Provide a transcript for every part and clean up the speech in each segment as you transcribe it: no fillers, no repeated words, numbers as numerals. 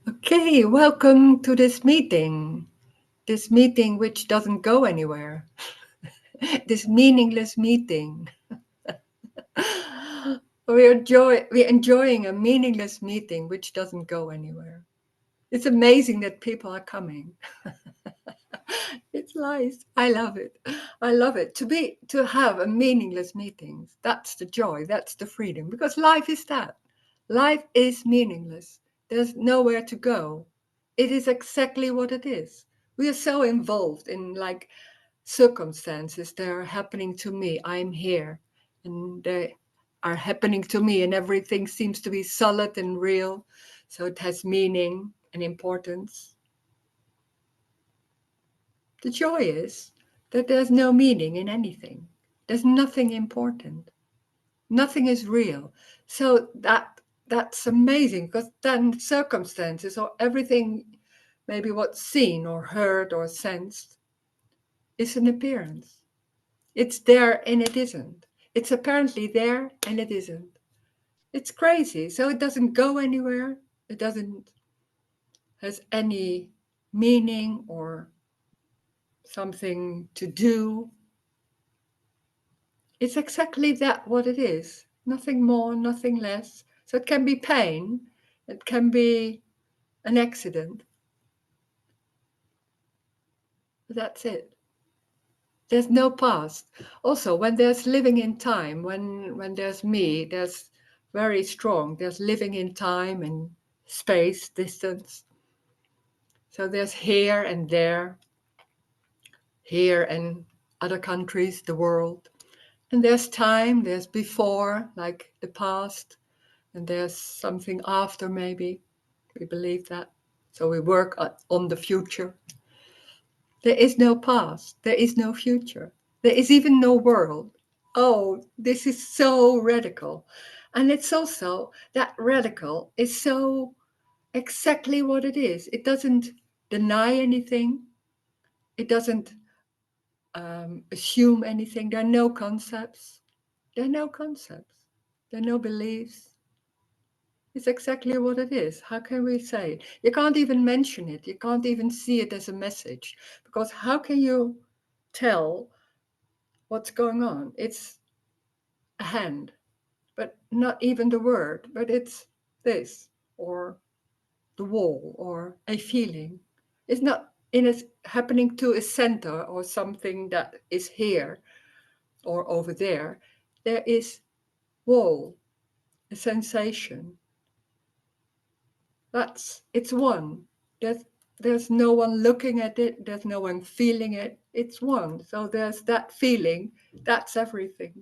Okay, welcome to this meeting. This meeting which doesn't go anywhere. This meaningless meeting. We're enjoying a meaningless meeting which doesn't go anywhere. It's amazing that people are coming. It's nice. I love it. I love it. To have a meaningless meetings. That's the joy. That's the freedom. Because life is that. Life is meaningless. There's nowhere to go. It is exactly what it is. We are so involved in like circumstances that are happening to me. I'm here, and they are happening to me, and everything seems to be solid and real. So it has meaning and importance. The joy is that there's no meaning in anything. There's nothing important. Nothing is real. So that's amazing, because then circumstances or everything, maybe what's seen or heard or sensed, is an appearance. It's there and it isn't. It's apparently there and it isn't. It's crazy. So it doesn't go anywhere. It doesn't has any meaning or something to do. It's exactly that what it is. Nothing more, nothing less. So it can be pain, it can be an accident. But that's it. There's no past. Also, when there's living in time, when there's me, there's very strong. There's living in time and space, distance. So there's here and there, here and other countries, the world. And there's time, there's before, like the past, and there's something after, maybe. We believe that. So we work on the future. There is no past. There is no future. There is even no world. Oh, this is so radical. And it's also that radical is so exactly what it is. It doesn't deny anything. It doesn't assume anything. There are no concepts. There are no concepts. There are no beliefs. It's exactly what it is. How can we say it? You can't even mention it. You can't even see it as a message. Because how can you tell what's going on? It's a hand, but not even the word, but it's this, or the wall, or a feeling. It's not happening to a center or something that is here or over there. There is wall, a sensation. It's one. There's no one looking at it, there's no one feeling it. It's one. So there's that feeling, that's everything.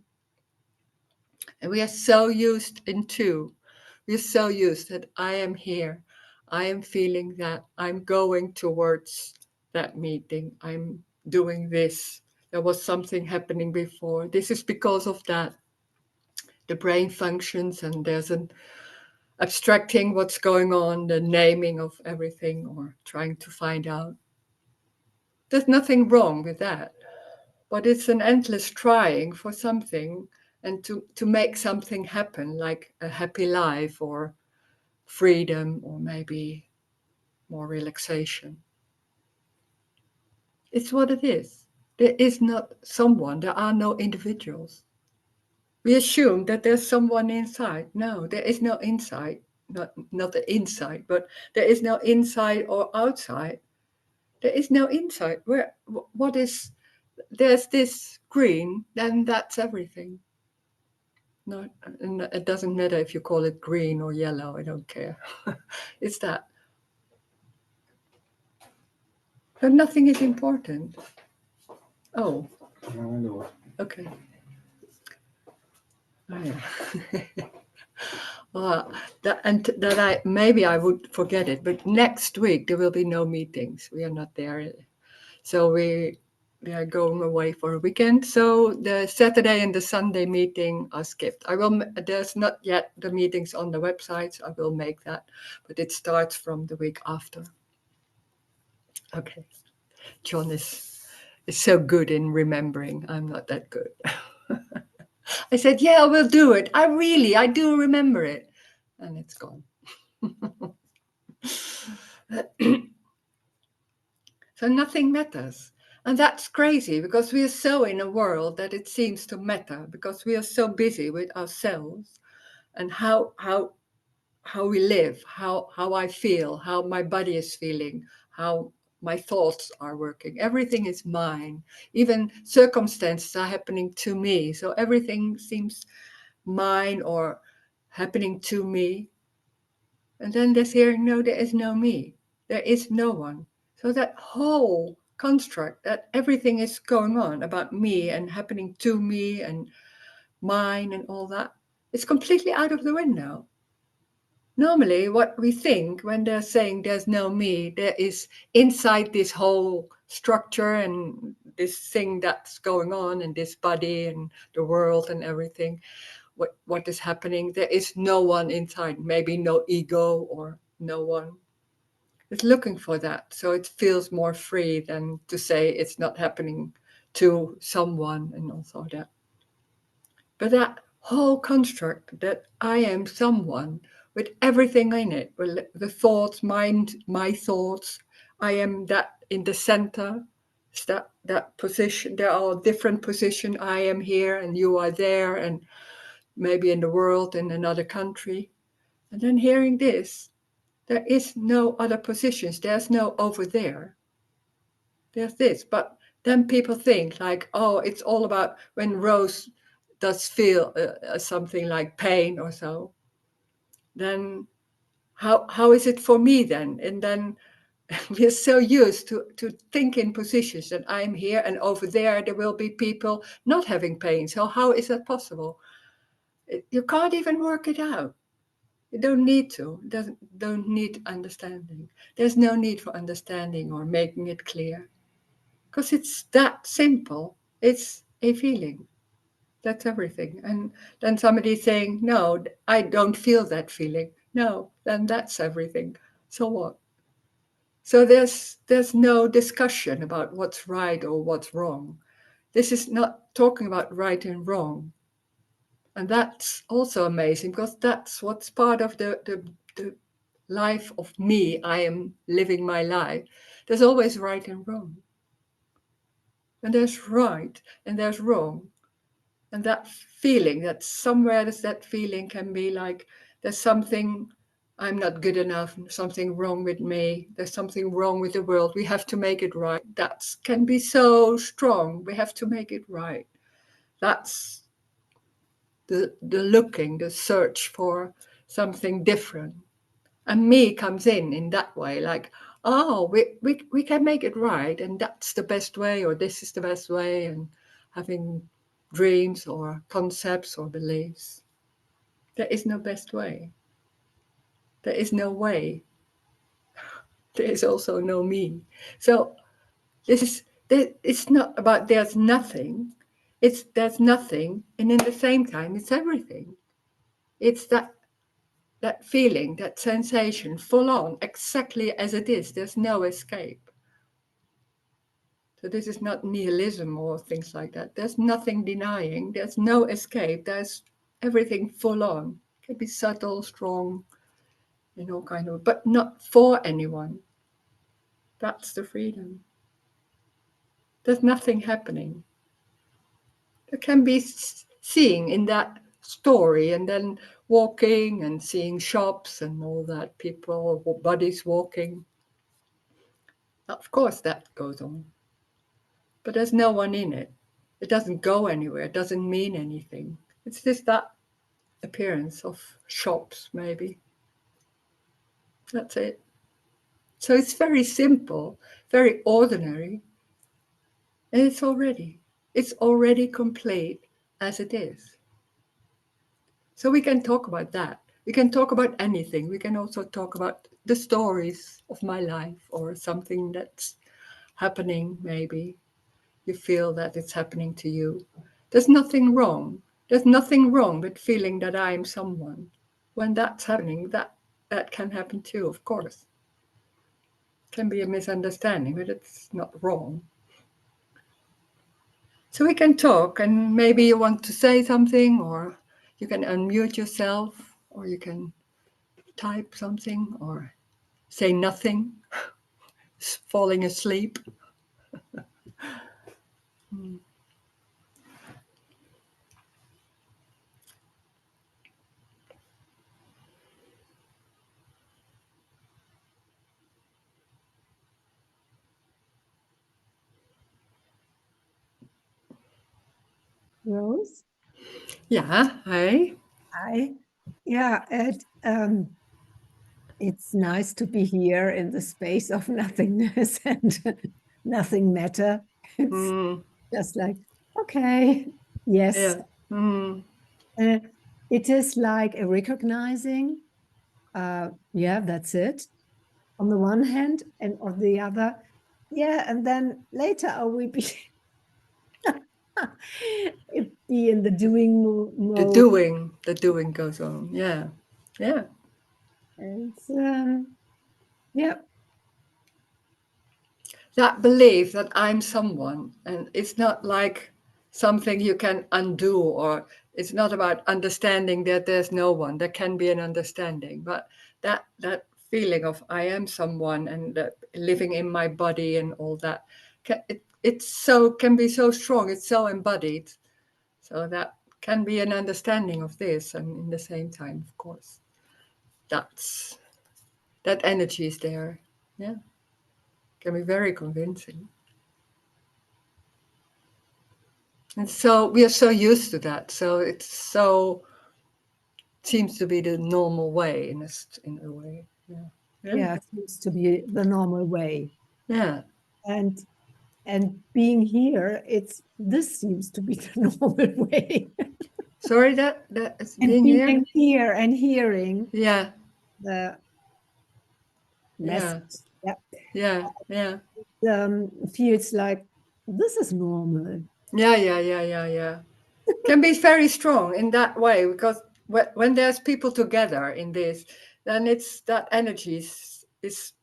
And we are so used we're so used that I am here. I am feeling that I'm going towards that meeting. I'm doing this. There was something happening before. This is because of that. The brain functions, and there's an abstracting what's going on, the naming of everything, or trying to find out. There's nothing wrong with that, but it's an endless trying for something and to make something happen, like a happy life or freedom or maybe more relaxation. It's what it is. There is not someone, there are no individuals. We assume that there's someone inside. No, there is no inside, not the inside, but there is no inside or outside. There is no inside. What is, there's this green, then that's everything. No, and it doesn't matter if you call it green or yellow, I don't care. It's that. But nothing is important. Oh, okay. Oh, yeah. Well, that I would forget it, but next week there will be no meetings. We are not there, so we are going away for a weekend. So the Saturday and the Sunday meeting are skipped. There's not yet the meetings on the websites. I will make that, but it starts from the week after. Okay, John is so good in remembering. I'm not that good. I said, yeah, I will do it. I do remember it. And it's gone. So nothing matters. And that's crazy because we are so in a world that it seems to matter, because we are so busy with ourselves and how we live, how I feel, how my body is feeling, how my thoughts are working. Everything is mine. Even circumstances are happening to me. So everything seems mine or happening to me. And then there's hearing, no, there is no me. There is no one. So that whole construct that everything is going on about me and happening to me and mine and all that, is completely out of the window. Normally, what we think when they're saying there's no me, there is inside this whole structure and this thing that's going on and this body and the world and everything, what is happening, there is no one inside, maybe no ego or no one. It's looking for that. So it feels more free than to say it's not happening to someone and also that. But that whole construct that I am someone with everything in it, with the thoughts, mind, my thoughts, I am that in the center, that position. There are different positions. I am here and you are there, and maybe in the world, in another country. And then hearing this, there is no other positions. There's no over there. There's this. But then people think like, oh, it's all about when Roes does feel something like pain or so, then how is it for me then? And then we're so used to think in positions that I'm here and over there will be people not having pain. So how is that possible? You can't even work it out. You don't need to. Don't need understanding. There's no need for understanding or making it clear. Because it's that simple. It's a feeling. That's everything. And then somebody saying, no, I don't feel that feeling. No, then that's everything. So what? So there's no discussion about what's right or what's wrong. This is not talking about right and wrong. And that's also amazing because that's what's part of the life of me. I am living my life. There's always right and wrong. And there's right and there's wrong. And that feeling, that somewhere that feeling can be like there's something, I'm not good enough, something wrong with me, there's something wrong with the world, we have to make it right. That can be so strong. We have to make it right. That's the looking, the search for something different. And me comes in that way, like, oh, we can make it right, and that's the best way, or this is the best way, and having dreams or concepts or beliefs. There is no best way. There is no way. There is also no me. So it's not about there's nothing. It's there's nothing, and in the same time, it's everything. It's that feeling, that sensation, full on, exactly as it is. There's no escape. So this is not nihilism or things like that. There's nothing denying. There's no escape. There's everything full on. It can be subtle, strong, kind of, but not for anyone. That's the freedom. There's nothing happening. There can be seeing in that story and then walking and seeing shops and all that, people, bodies walking. Of course that goes on. But there's no one in it. It doesn't go anywhere. It doesn't mean anything. It's just that appearance of shops, maybe. That's it. So it's very simple, very ordinary, and it's already complete as it is. So we can talk about that. We can talk about anything. We can also talk about the stories of my life or something that's happening, maybe. You feel that it's happening to you. There's nothing wrong. There's nothing wrong with feeling that I'm someone. When that's happening, that can happen too, of course. It can be a misunderstanding, but it's not wrong. So we can talk, and maybe you want to say something, or you can unmute yourself, or you can type something, or say nothing, falling asleep. Rose? Yeah, hi. Yeah, it's nice to be here in the space of nothingness and nothing matter. It's Mm, just like, okay, yes. yeah. Mm, Uh, it is like a recognizing, yeah, that's it, on the one hand, and on the other, yeah, and then later I will be, be in the doing mode. the doing goes on. Yeah, yeah. And yeah, That belief that I'm someone, and it's not like something you can undo, or it's not about understanding that there's no one. There can be an understanding, but that feeling of I am someone, and that living in my body and all that, can be so strong. It's so embodied, so that can be an understanding of this, and in the same time, of course, that's that energy is there. Yeah, can be very convincing. And so we are so used to that. So seems to be the normal way in a way. Yeah. Yeah. yeah, it seems to be the normal way. Yeah. And being here, this seems to be the normal way. Sorry that is And being here. being here and hearing Yeah. the Yeah. message, yeah, Yeah. Yeah. feels like this is normal. Yeah. Yeah. Yeah. Yeah. Yeah. Can be very strong in that way, because when there's people together in this, then it's that energy is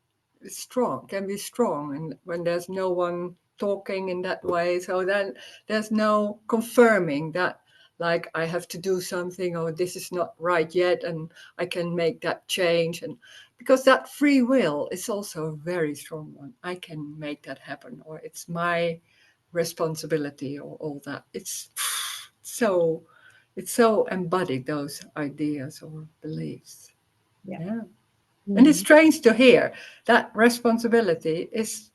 strong, can be strong, and when there's no one talking in that way, so then there's no confirming that, like, I have to do something, or this is not right yet, and I can make that change. And because that free will is also a very strong one, I can make that happen, or it's my responsibility, or all that. So it's so embodied, those ideas or beliefs. Yeah. Yeah. And it's Mhm. strange to hear that responsibility is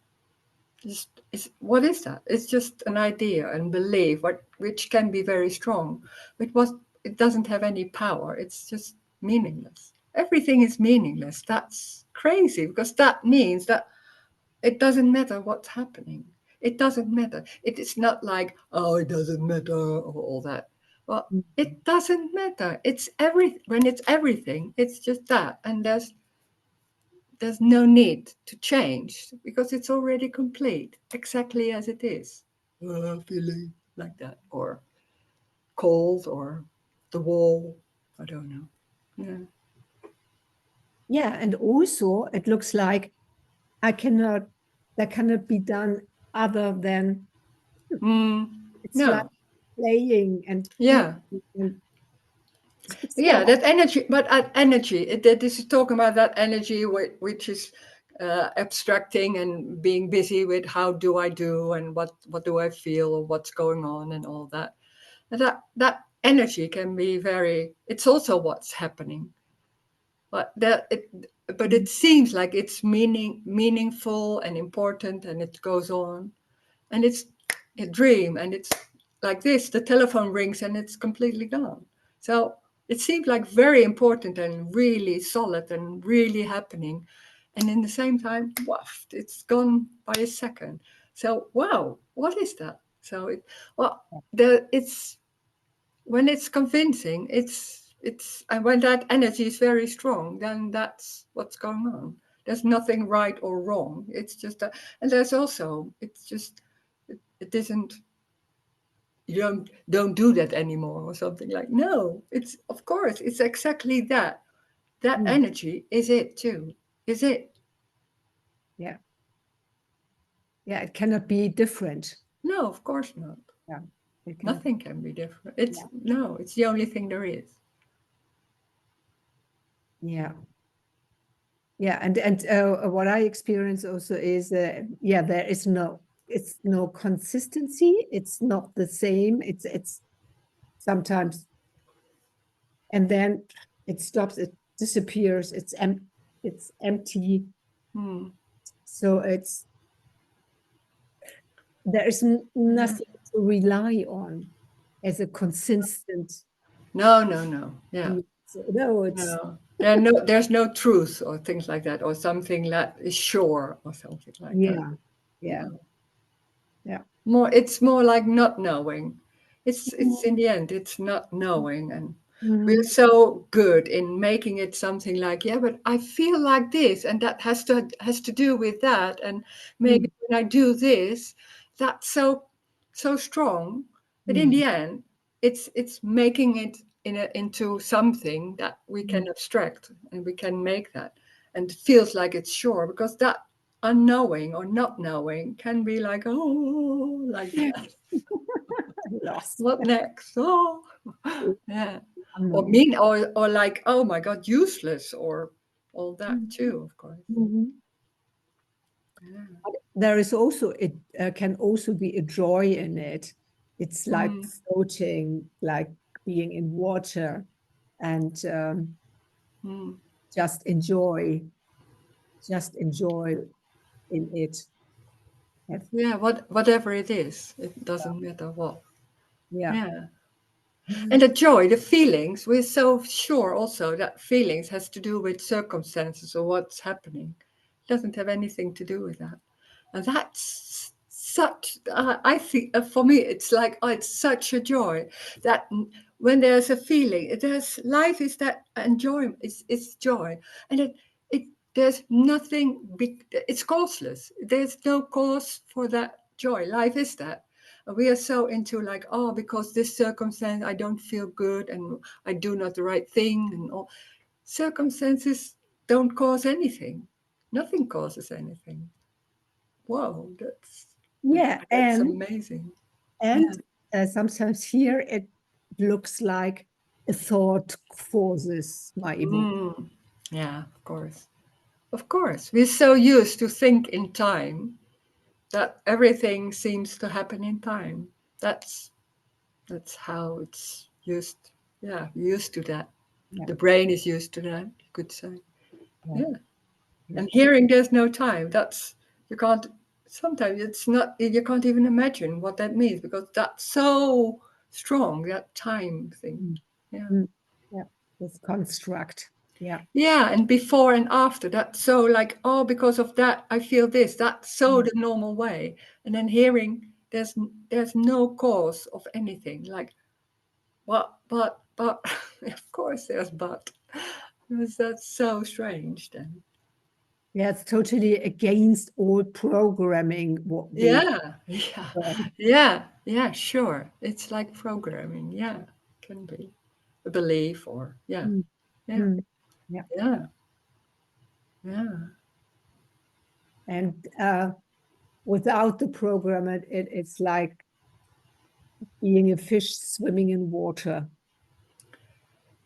what is that? It's just an idea and belief, which can be very strong, but it doesn't have any power. It's just meaningless. Everything is meaningless. That's crazy, because that means that it doesn't matter what's happening. It doesn't matter. It is not like, oh, it doesn't matter, or all that. Well, Mhm. it doesn't matter. When it's everything, it's just that. And there's no need to change, because it's already complete, exactly as it is. Feeling like that, or cold, or the wall. I don't know. Yeah. Yeah, and also it looks like I cannot, that cannot be done other than Mm, it's like no. playing and feeling. Yeah. And Yeah, so, that energy, but energy, this is talking about that energy which is abstracting and being busy with how do I do, and what do I feel, or what's going on, and all that. And that energy can be very, it's also what's happening, but it seems like it's meaningful and important, and it goes on, and it's a dream, and it's like this, the telephone rings and it's completely gone. So it seemed like very important and really solid and really happening, and in the same time, waft, it's gone by a second. So wow, what is that? So well, it's when it's convincing, it's and when that energy is very strong, then that's what's going on. There's nothing right or wrong. It's just that. And there's also, it's just, it isn't, you don't do that anymore, or something like, no, it's, of course, it's exactly that. That mm, energy is it too, is it. yeah, yeah, it cannot be different. No, of course not. Yeah, it cannot. Nothing can be different. It's Yeah, no, it's the only thing there is. yeah, Yeah, and what I experience also is, yeah, there is no consistency. It's not the same. It's sometimes, and then it stops. It disappears. It's empty. Hmm. So there is Yeah. nothing to rely on as a consistent. No, no, no. Yeah. So, no, it's No. There's no truth or things like that, or something that is sure or something like that. yeah, yeah, No. yeah. It's more like not knowing. It's in the end, it's not knowing. And we're Mhm. so good in making it something like, yeah, but I feel like this, and that has to do with that. And maybe Mm, when I do this, that's so strong. But in mm, the end, it's making it into something that we mm. can abstract and we can make that. And it feels like it's sure, because that unknowing or not knowing can be like, oh, like Yeah. that. Lost. What next? Oh, yeah. Or Unknown. mean, or like, oh my God, useless, or all that Mhm. too, of course. Mhm. Yeah. But there is also, it can also be a joy in it. It's like Mm, floating, like being in water, and mm. just enjoy in it. Have- Yeah, whatever it is, it doesn't matter what. Yeah. Yeah. And the joy, the feelings, we're so sure also that feelings has to do with circumstances or what's happening. It doesn't have anything to do with that. And that's such, I think, for me, it's like, oh, it's such a joy that when there's a feeling, life is that enjoyment, it's joy. And it there's nothing big, it's causeless. There's no cause for that joy. Life is that. We are so into like, oh, because this circumstance, I don't feel good and I do not the right thing. And all circumstances don't cause anything. Nothing causes anything. Whoa, Yeah, that's amazing. and Yeah. sometimes here it looks like a thought causes my emotion. Mm. Yeah, of course. Of course. We're so used to think in time that everything seems to happen in time. That's that's how it's used. Yeah, used to that. Yeah, The brain is used to that, you could say. yeah, Yeah. yeah. And hearing there's no time. That's you can't sometimes it's not you can't even imagine what that means because that's so strong, that time thing. Mm, Yeah. mm, yeah. This construct. Yeah. Yeah, and before and after, that's so like, oh, because of that, I feel this. That's so Mm. the normal way. And then hearing there's no cause of anything. Like, but, of course there's but. Because that's so strange then. Yeah, it's totally against all programming what we Yeah, yeah, learn. yeah, sure. It's like programming. Yeah, can be a belief or yeah, Mm, yeah, mm, yeah. yeah, yeah. And without the program, it's like being a fish swimming in water.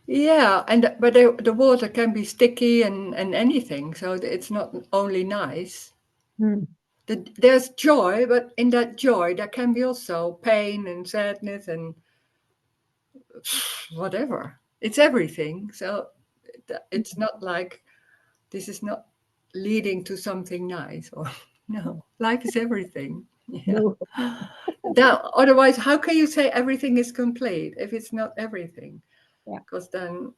Yeah, and but the water can be sticky and anything, so it's not only nice. Mm, There's joy, but in that joy there can be also pain and sadness and whatever. It's everything. So it's not like this is not leading to something nice or no. Life is everything. Yeah. no, That otherwise, how can you say everything is complete if it's not everything? yeah, Because then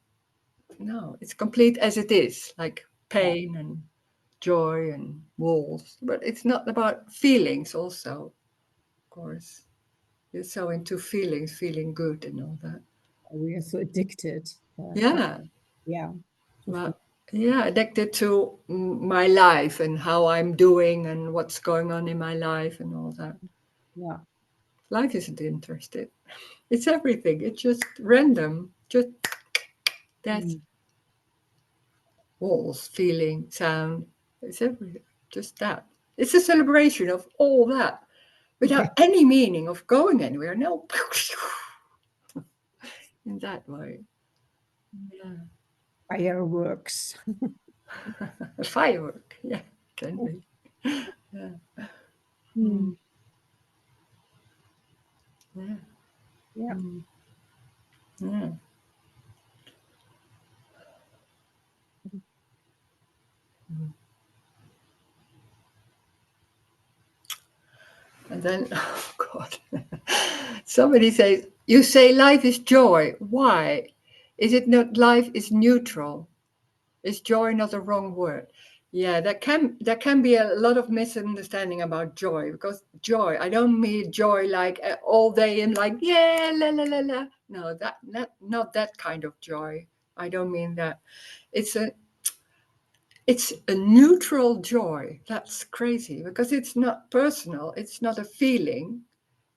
no, it's complete as it is, like yeah, pain and joy and walls. But it's not about feelings, also, of course. You're so into feelings, feeling good and all that. we are so addicted. Yeah, Yeah, to feel. but yeah, addicted to my life and how I'm doing and what's going on in my life and all that. Yeah. Life isn't interested. It's everything. It's just random. Just that Mm. walls, feeling, sound. It's everything. Just that. It's a celebration of all that Yeah. without any meaning of going anywhere. No, in that way. Yeah. Fireworks. A firework, yeah, can be. Yeah. Mm. Yeah. Yeah. Yeah. And then, oh God, somebody says, you say life is joy. Why? Is it not life is neutral? Is joy not a wrong word? Yeah, there can be a lot of misunderstanding about joy, because joy, I don't mean joy like all day and like, yeah, la la la la. No, that not that kind of joy. I don't mean that. It's a neutral joy. That's crazy, because it's not personal. It's not a feeling.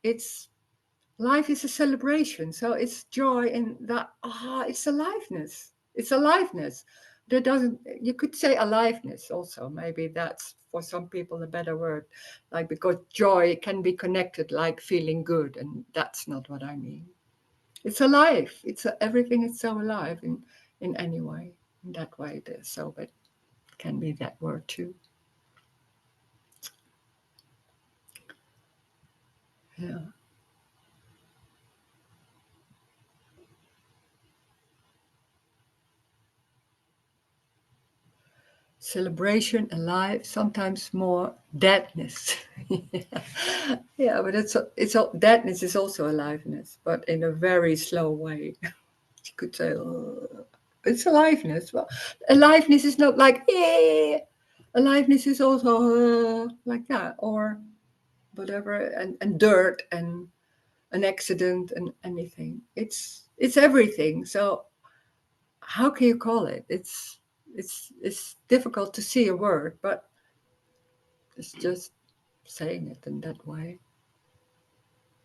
It's life is a celebration. So it's joy in that. It's aliveness. It's aliveness. That doesn't. You could say aliveness also. Maybe that's for some people a better word, like, because joy can be connected like feeling good, and that's not what I mean. It's alive. Everything is so alive in any way. In that way, there's so, but can be that word too. Yeah. Celebration, alive, sometimes more deadness. Yeah. Yeah, but deadness is also aliveness, but in a very slow way. You could say, it's aliveness. Well, aliveness is not like, eh. Aliveness is also like that, or whatever, and dirt and an accident and anything. It's everything. So how can you call it? It's difficult to see a word, but it's just saying it in that way.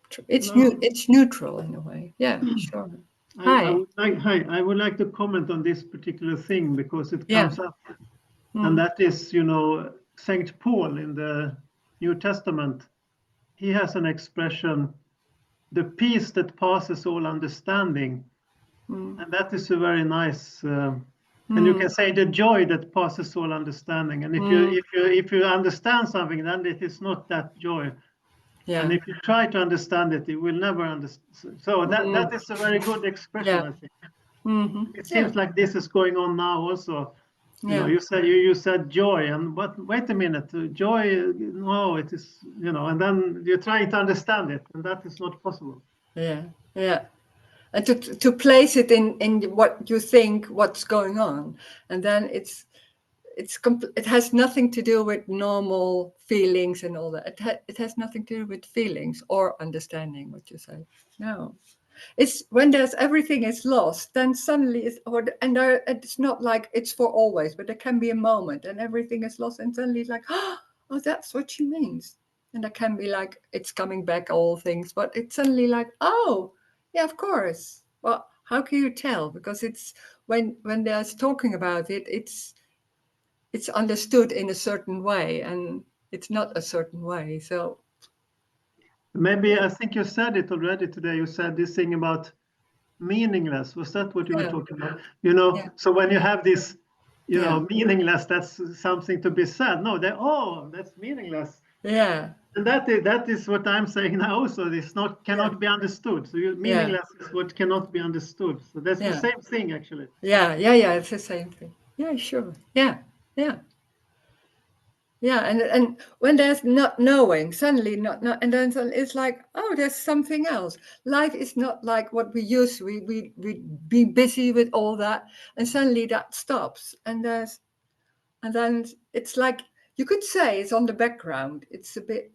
Hello. It's neutral in a way. Yeah, sure. Hi. I would like to comment on this particular thing because it Yeah. comes up, and Mm, that is, Saint Paul in the New Testament. He has an expression, the peace that passes all understanding, mm, and that is a very nice. And you mm, can say the joy that passes all understanding. And mm. if you understand something, then it is not that joy. And Yeah. if you try to understand it, you will never understand. So that Mm, is a very good expression, yeah. I think. It Yeah. seems like this is going on now also. Yeah. You said joy, and but wait a minute, joy, no, it is, and then you're trying to understand it, and that is not possible. Yeah. Yeah. And to place it in what you think, what's going on, and then it has nothing to do with normal feelings and all that. It has nothing to do with feelings or understanding what you say. No, it's when there's everything is lost, then suddenly it's not like it's for always, but there can be a moment and everything is lost, and suddenly it's like, oh, that's what she means. And there can be like it's coming back, all things, but it's suddenly like, oh, yeah, of course. Well, how can you tell? Because it's when there's talking about it, it's understood in a certain way, and it's not a certain way. So Maybe I think you said it already today. You said this thing about meaningless. Was that what you were yeah, talking about? yeah, So when you have this, yeah, meaningless, that's something to be said. No, that's meaningless. yeah, And that is what I'm saying now also. This not yeah, cannot be understood. So yeah, meaningless is what cannot be understood. So that's the yeah, same thing actually. yeah. It's the same thing. Yeah, sure. Yeah, yeah, yeah. And when there's not knowing, suddenly not, and then suddenly it's like, oh, there's something else. Life is not like what we used to. We be busy with all that, and suddenly that stops, and then it's like you could say it's on the background. It's a bit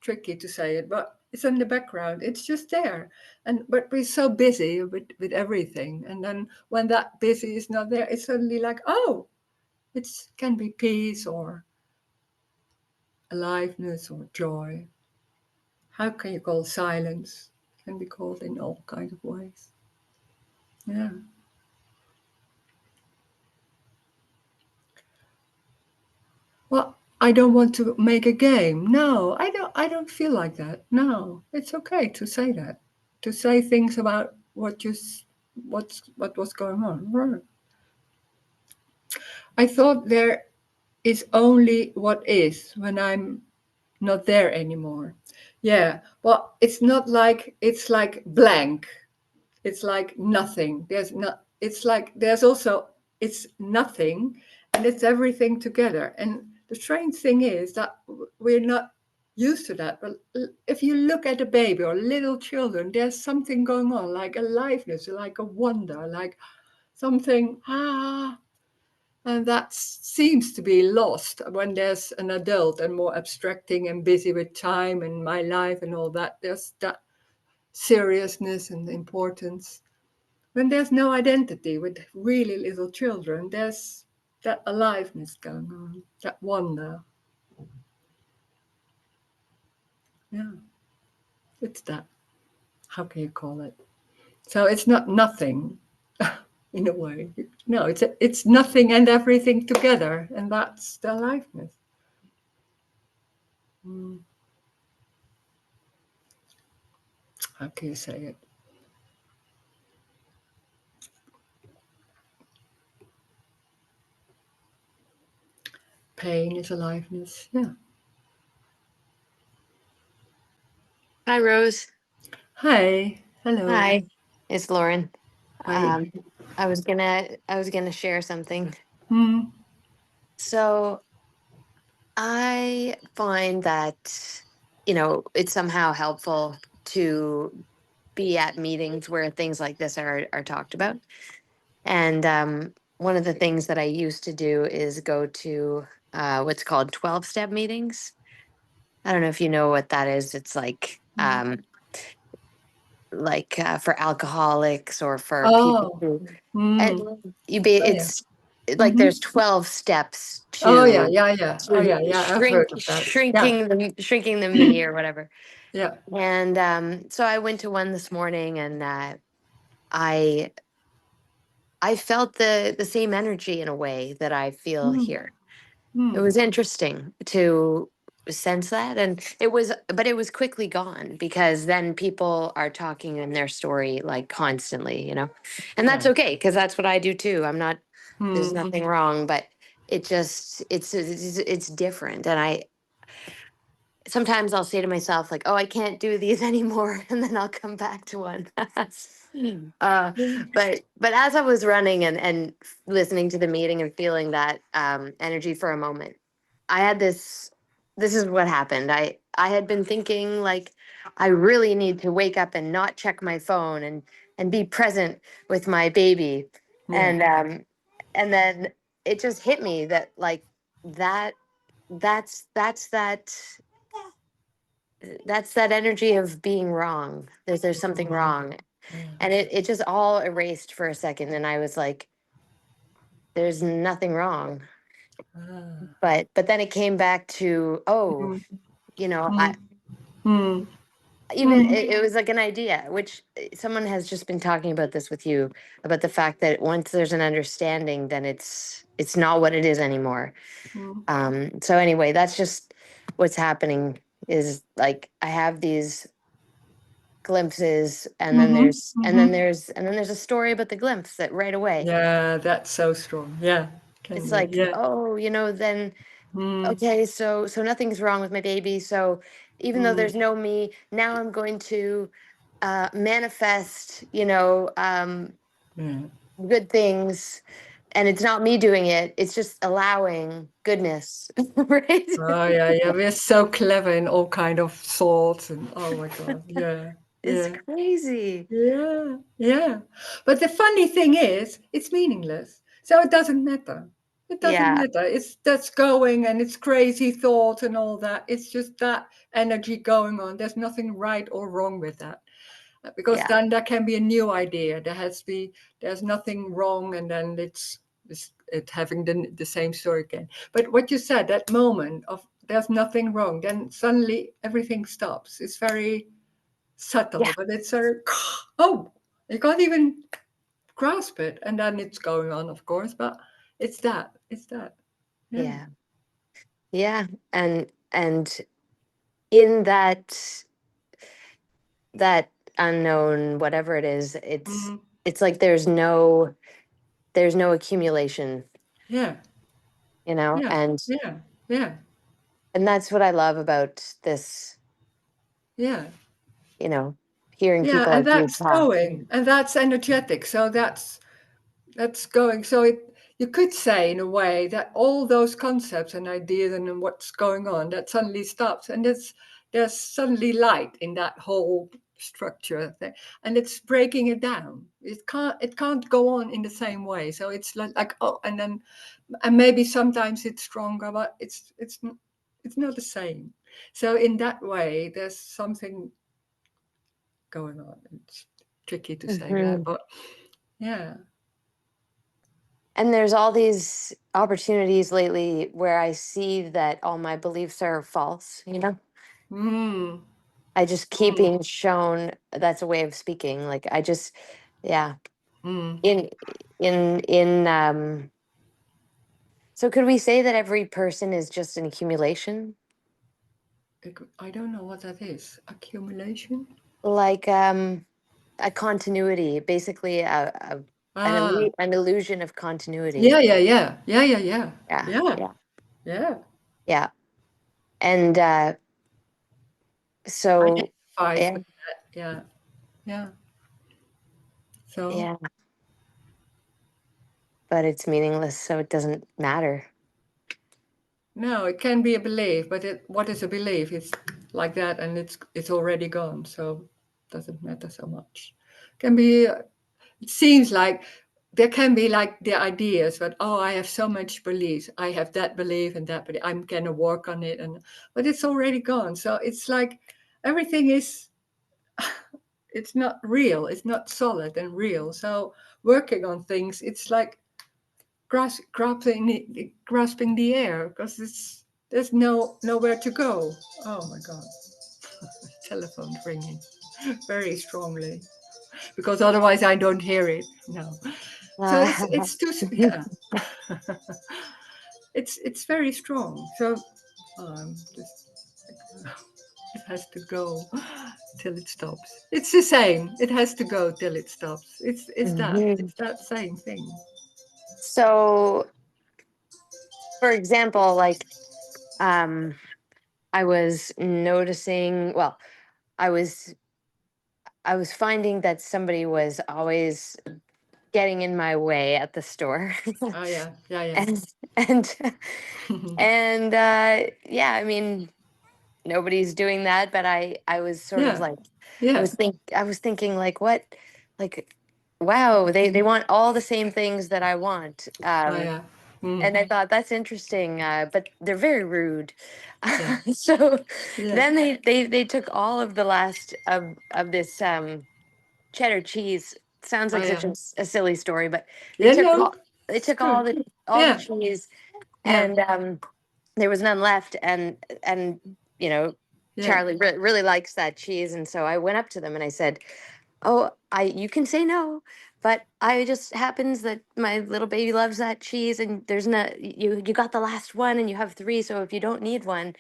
tricky to say it, but it's in the background. It's just there. And but we're so busy with everything. And then when that busy is not there, it's suddenly like, oh, it's can be peace or aliveness or joy. How can you call silence? Can be called in all kinds of ways. Yeah. Well, I don't want to make a game. No, I don't feel like that. No. It's okay to say that. To say things about what was going on. Right. I thought there is only what is when I'm not there anymore. Yeah, well, it's not like it's like blank. It's like nothing. There's not. It's like there's also it's nothing, and it's everything together. And the strange thing is that we're not used to that. But if you look at a baby or little children, there's something going on, like aliveness, like a wonder, like something. And that seems to be lost when there's an adult and more abstracting and busy with time and my life and all that. There's that seriousness and importance. When there's no identity with really little children, there's that aliveness going on, that wonder. Yeah, it's that. How can you call it? So it's not nothing in a way. No, it's nothing and everything together, and that's the aliveness. How can you say it? Pain is aliveness. Yeah. Hi, Rose. Hi. Hello. Hi, it's Lauren. Hi. I was gonna share something. Hmm. So I find that, it's somehow helpful to be at meetings where things like this are talked about. And one of the things that I used to do is go to what's called 12-step meetings. I don't know if you know what that is. It's like for alcoholics or for people Oh. who and Hmm. Oh, yeah. it's like Mm-hmm. there's 12 steps Oh, yeah, to yeah. Oh, yeah. I've heard of that. Yeah. shrinking the me or whatever. Yeah. And so I went to one this morning, and I I felt the same energy in a way that I feel Mm. here. It Mm. was interesting to sense that, and it was quickly gone, because then people are talking in their story like constantly, and that's Yeah. okay, because that's what I do too. I'm not There's Mm. nothing wrong, but it's different. And I sometimes I'll say to myself, like, oh, I can't do these anymore, and then I'll come back to one. uh, Yeah. but as I was running and listening to the meeting and feeling that energy for a moment, I had this is what happened. I had been thinking, like, I really need to wake up and not check my phone and be present with my baby. Yeah. And then it just hit me that, like, that that's that energy of being wrong. There's something wrong. Yeah. And it just all erased for a second, and I was like, there's nothing wrong. Ah. But then it came back to, oh, Mm. I Mm. Mm. even Mm. it was like an idea, which someone has just been talking about this with you, about the fact that once there's an understanding, then it's not what it is anymore. Mm. So anyway, that's just what's happening, is like I have these glimpses, and then Mhm. Mhm. there's a story about the glimpse that right away. Yeah, that's so strong. Yeah. Can It's be. like, Yeah. oh, then Mm. okay, so nothing's wrong with my baby. So even though Mm. there's no me, now I'm going to manifest, Yeah. good things, and it's not me doing it. It's just allowing goodness, right? Oh, yeah, yeah. We're so clever in all kind of thoughts and oh my God. Yeah. It's Yeah. crazy. Yeah. Yeah. But the funny thing is, it's meaningless. So it doesn't matter. It doesn't Yeah, matter. It's that's going and it's crazy thoughts and all that. It's just that energy going on. There's nothing right or wrong with that. Because yeah, then there can be a new idea. There's nothing wrong, and then it's having the same story again. But what you said, that moment of there's nothing wrong, then suddenly everything stops. It's very yeah, subtle, but it's sort of, oh, you can't even grasp it, and then it's going on, of course. But it's that, yeah. yeah, yeah. And in that unknown, whatever it is, Mm, it's like there's no accumulation. yeah. you know, Yeah. Yeah. Yeah. and that's what I love about this, Yeah. you know, hearing Yeah. people And like you that's talk. going, and that's energetic. So that's going. So you could say in a way that all those concepts and ideas and what's going on, that suddenly stops, and there's suddenly light in that whole structure thing, and it's breaking it down. It can't go on in the same way. So it's like oh, and maybe sometimes it's stronger, but it's not the same. So in that way, there's something going on. It's tricky to say that, Mhm. but yeah. And there's all these opportunities lately where I see that all my beliefs are false, you know? Mm, I just keep mm, being shown that's a way of speaking. Like I just, yeah. mm. In so could we say that every person is just an accumulation? I don't know what that is. Accumulation? Like a continuity, basically Ah, an illusion of continuity. yeah, yeah, yeah, yeah, yeah, yeah, Yeah, yeah, yeah, yeah. yeah. And so Identifies yeah, with that. Yeah, yeah. So yeah, but it's meaningless, so it doesn't matter. no, it can be a belief, but what is a belief? It's like that, and it's already gone. So it doesn't matter so much. Can be. It seems like there can be like the ideas, but oh, I have so much beliefs. I have that belief and that belief. I'm gonna work on it, but it's already gone. So it's like everything is. It's not real. It's not solid and real. So working on things, it's like grasping the air because there's nowhere to go. Oh my God, telephone ringing very strongly because otherwise I don't hear it. No. So it's too yeah. It's very strong. So just it has to go till it stops. It's the same. It has to go till it stops. Mhm. It's that same thing. So, for example, like um, I was noticing. Well, I was I was finding that somebody was always getting in my way at the store, Oh yeah, yeah, yeah. and and and yeah, I mean nobody's doing that, but I was sort of Yeah, like yeah. I was thinking like what like wow they want all the same things that I want, Oh yeah. and Mm, I thought that's interesting, but they're very rude. yeah, So yeah. then they took all of the last of this cheddar cheese. Sounds Oh like such yeah. a silly story, but they Yeah, took no, all they it's took good. all the Yeah, cheese, yeah, and there was none left, and you know yeah. Charlie really likes that cheese, and so I went up to them and I said, "Oh, I you can say no, but I just happens that my little baby loves that cheese, and there's no you got the last one, and you have three, so if you don't need one,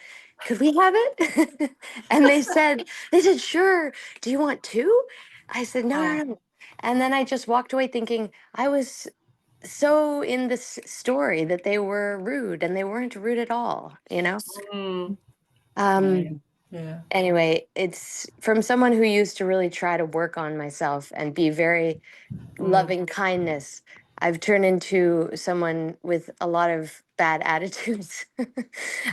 could we have it?" And they said sure. Do you want two? I said no, Oh, no, no. And then I just walked away thinking I was so in this story that they were rude, and they weren't rude at all, you know. mm, yeah, yeah, Um, yeah. anyway, it's from someone who used to really try to work on myself and be very Mm, loving kindness. I've turned into someone with a lot of bad attitudes,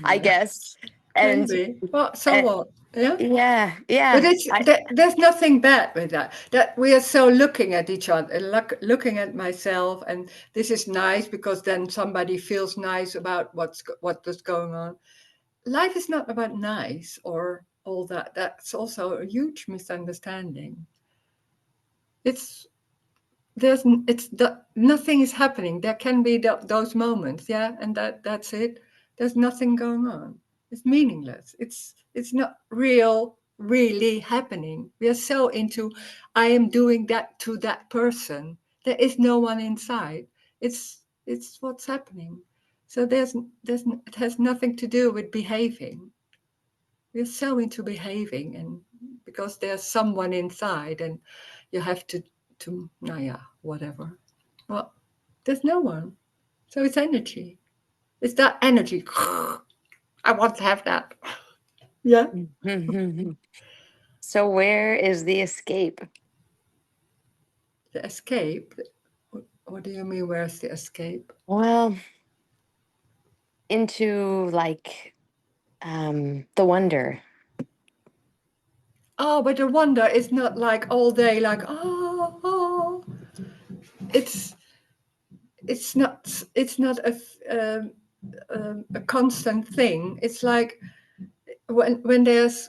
I yeah. guess. Can And be. Well, so uh, what? Yeah. yeah, But yeah. there's nothing bad with that. That we are so looking at each other, and looking at myself, and this is nice because then somebody feels nice about what is going on. Life is not about nice or all that. That's also a huge misunderstanding. It's nothing is happening. There can be those moments, yeah, and that's it. There's nothing going on. It's meaningless. It's not really happening. We are so into I am doing that to that person. There is no one inside. It's what's happening. So it has nothing to do with behaving. We're so into behaving, and because there's someone inside and you have to no, yeah, whatever. Well, there's no one, so it's energy. It's that energy. I want to have that. Yeah. So where is the escape? The escape. What do you mean? Where's the escape? Well, into like the wonder. Oh, but the wonder is not like all day, like oh. It's not a constant thing. It's like when there's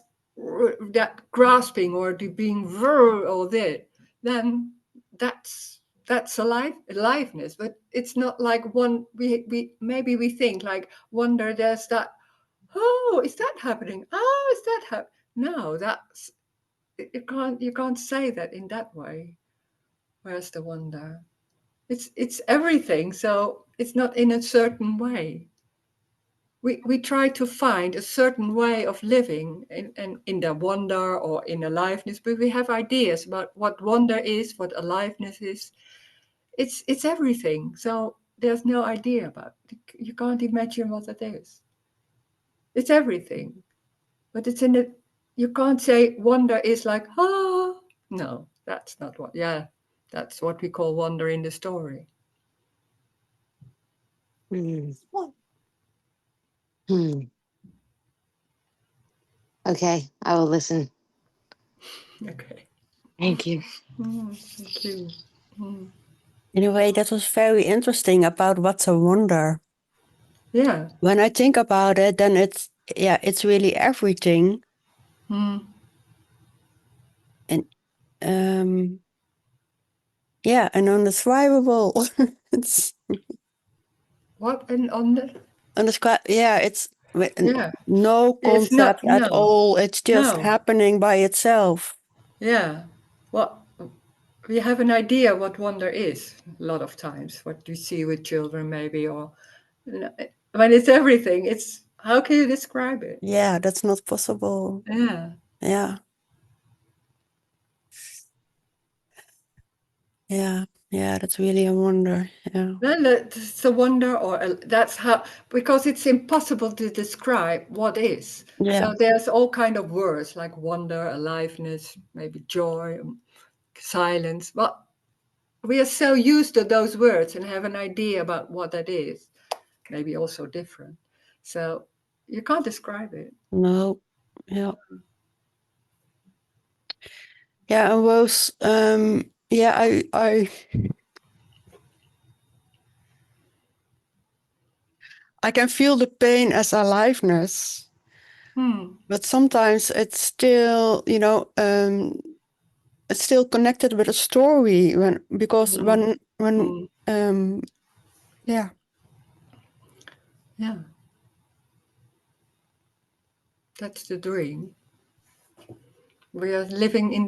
that grasping or the being or that, then that's aliveness. But it's not like one. We maybe we think like wonder. There's that. Oh, is that happening? Oh, is that happening? No, that's you can't say that in that way. Where's the wonder? It's everything. So it's not in a certain way. We try to find a certain way of living in the wonder or in aliveness, but we have ideas about what wonder is, what aliveness is. It's everything. So there's no idea about it. You can't imagine what it is. It's everything. But it's in it. You can't say wonder is like, ah. No, that's not what. Yeah, that's what we call wonder in the story. Hmm. Okay, I will listen. Okay. Thank you. Thank you. In a way, that was very interesting about what's a wonder. Yeah. When I think about it, then it's really everything. And and undescribable. It's What and on the it's yeah. no It's not concept at all. It's just No. happening by itself. Yeah. Well, we have an idea what wonder is a lot of times. What you see with children, maybe, or when it's everything. It's how can you describe it? Yeah, that's not possible. Yeah. Yeah. Yeah, that's really a wonder. Yeah. Then it's a wonder, or that's how, because it's impossible to describe what is. Yeah. So there's all kind of words like wonder, aliveness, maybe joy, silence. But we are so used to those words and have an idea about what that is, maybe also different. So you can't describe it. No. Yeah. Yeah, and Roes, I can feel the pain as aliveness, but sometimes it's still, it's still connected with a story yeah. Yeah. That's the dream. We are living in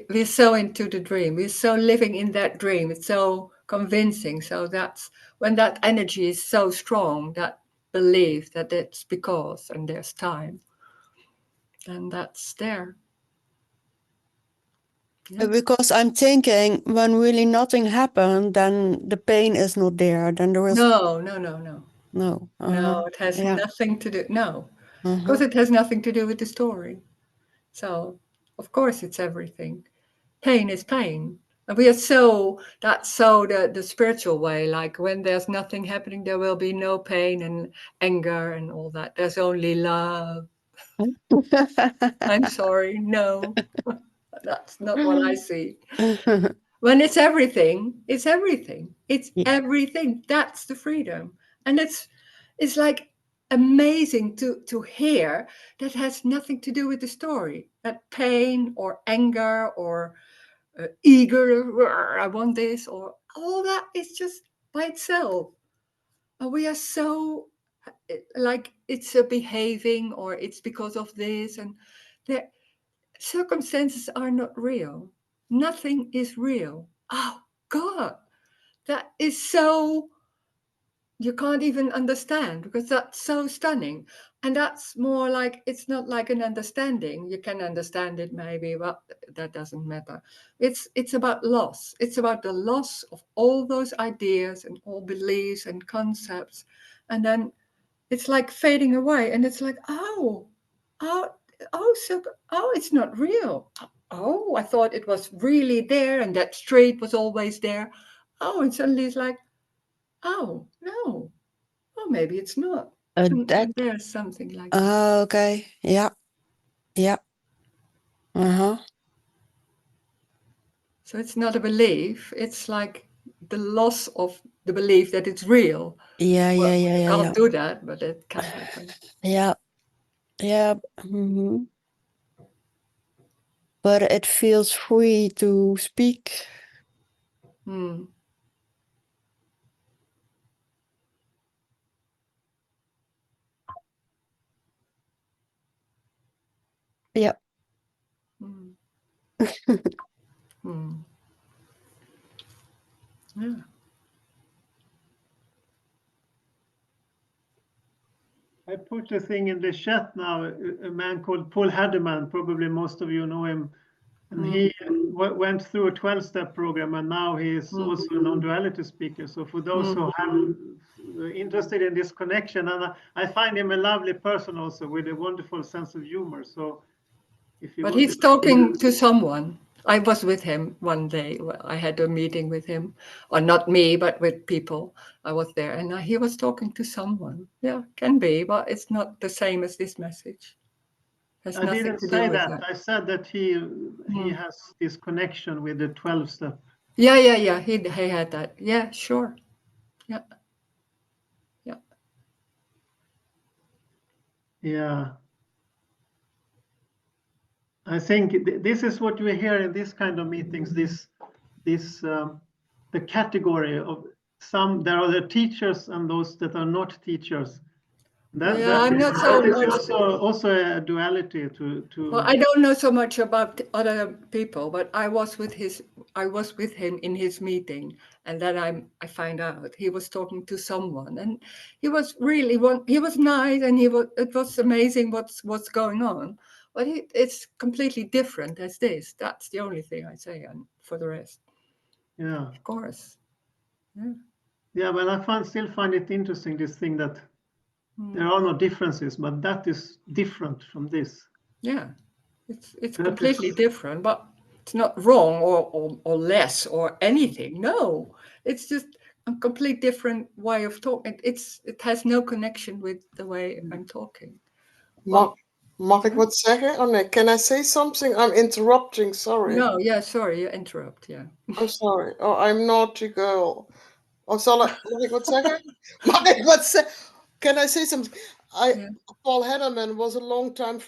we're so into the dream. We're so living in that dream. It's so convincing. So that's when that energy is so strong, that belief that it's because and there's time, then that's there. Yeah. Because I'm thinking when really nothing happened, then the pain is not there. Then there is No. no. No, it has nothing to do. No, because it has nothing to do with the story. So of course it's everything. Pain is pain. And we are that's so the spiritual way, like when there's nothing happening, there will be no pain and anger and all that. There's only love. I'm sorry, no, that's not what I see. When it's everything, it's everything. It's everything. That's the freedom. And it's like amazing to hear that has nothing to do with the story. That pain or anger or eager, I want this, or all that is just by itself. And we are so like it's a behaving or it's because of this, and the circumstances are not real. Nothing is real. Oh God, that is so you can't even understand because that's so stunning. And that's more like it's not like an understanding. You can understand it maybe, but that doesn't matter. It's about loss. It's about the loss of all those ideas and all beliefs and concepts. And then it's like fading away, and it's like, oh, so it's not real. Oh, I thought it was really there, and that street was always there. Oh, and suddenly it's like, oh no, oh maybe it's not. And That there's something like that. okay. Yeah. Yeah. Uh-huh. So it's not a belief. It's like the loss of the belief that it's real. Yeah, Well, yeah, yeah, you yeah, can't yeah. do that, but it can happen. Yeah. Yeah. Mm-hmm. But it feels free to speak. Hmm. Yeah. Hmm. Hmm. Yeah. I put a thing in the chat now, a man called Paul Hadman, probably most of you know him. And he went through a 12-step program, and now he is also a non-duality speaker. So for those who have interested in this connection, and I find him a lovely person also with a wonderful sense of humor. So if you But want he's talking to someone. I was with him one day. Well, I had a meeting with him, or not me, but with people. I was there, and he was talking to someone. Yeah, can be, but it's not the same as this message. Has I nothing didn't to say do with that. that. I said that he has this connection with the 12-step. Yeah. He had that. Yeah, sure. Yeah. Yeah. I think this is what we hear in this kind of meetings. The category of some. There are the teachers and those that are not teachers. Yeah, I'm not so That much. is also a duality to. Well, I don't know so much about other people, but I was with him in his meeting, and then I find out he was talking to someone, and he was really he was nice, and it was amazing what's going on, but it's completely different as this. That's the only thing I say, and for the rest, Yeah. of course, yeah. Yeah, well, I still find it interesting, this thing that there are no differences, but that is different from this. Yeah, it's That completely is, different, but it's not wrong or less or anything. No, it's just a complete different way of talking. It has no connection with the way I'm talking. Mag, But mag ik wat zeggen? Oh nee, can I say something? I'm interrupting, sorry. no, yeah, sorry, you interrupt. Yeah. I'm sorry. Oh, I'm naughty girl. Oh, mag ik wat zeggen? Mag ik wat zeggen? Can I say something? Yeah. Paul Hadman was a long time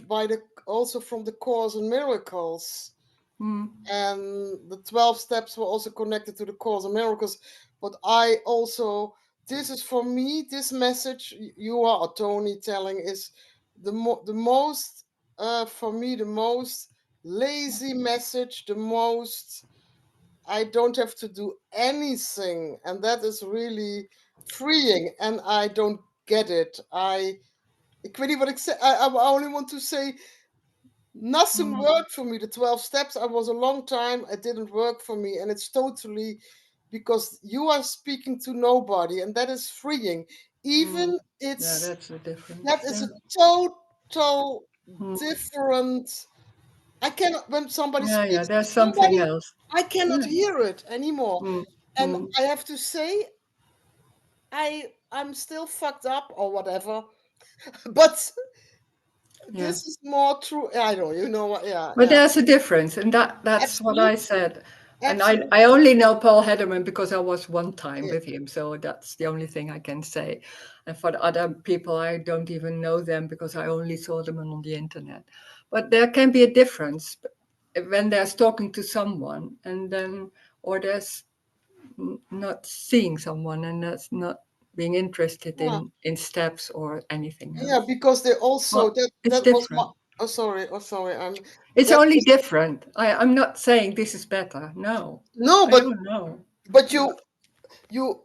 also from the Course in Miracles. And the 12 steps were also connected to the Course in Miracles. But this is for me, this message you are, Tony, telling is the most, for me, the most lazy message, the most, I don't have to do anything. And that is really freeing. And I don't get it. Ik weet niet wat ik zeg. I only want to say nothing worked for me. The 12 steps, I was a long time, it didn't work for me. And it's totally because you are speaking to nobody, and that is freeing. Even Yeah, that's the difference. that is Yeah. a total different. I cannot, when somebody speaks There's to something somebody, else. I cannot hear it anymore. And Mm. I have to say, I'm still fucked up or whatever. But this is more true. I know, you know what, yeah. But there's a difference, and that's what I said. And I only know Paul Hadman because I was one time with him, so that's the only thing I can say. And for the other people, I don't even know them because I only saw them on the internet. But there can be a difference when there's talking to someone, and then or there's not seeing someone, and that's not being interested in steps or anything else. Yeah, because they also Well, it's that was different. oh sorry. It's only different. I'm not saying this is better. No. No, I but don't know.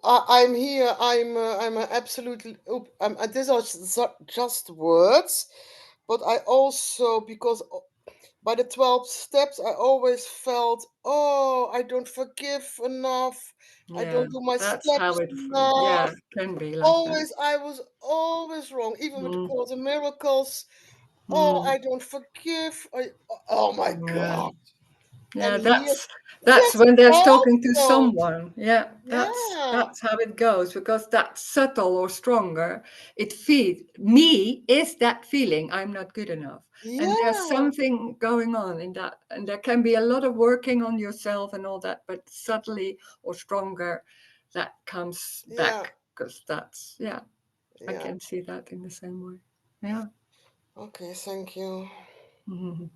I'm here. I'm absolutely. These are just words, but I also because by the 12 steps, I always felt, oh, I don't forgive enough. I don't do my that's steps how it enough. can be like Always, I was always wrong, even with the Course in Miracles. Oh, I don't forgive. Oh my God. Yeah, And that's yes, when there's talking to also, someone. Yeah, yeah, that's how it goes, because that's subtle or stronger. It feeds me is that feeling I'm not good enough. And there's yeah, something going on in that. And there can be a lot of working on yourself and all that, but subtly or stronger, that comes yeah, back, because that's I yeah. can see that in the same way. Yeah. Okay, thank you. Mhm.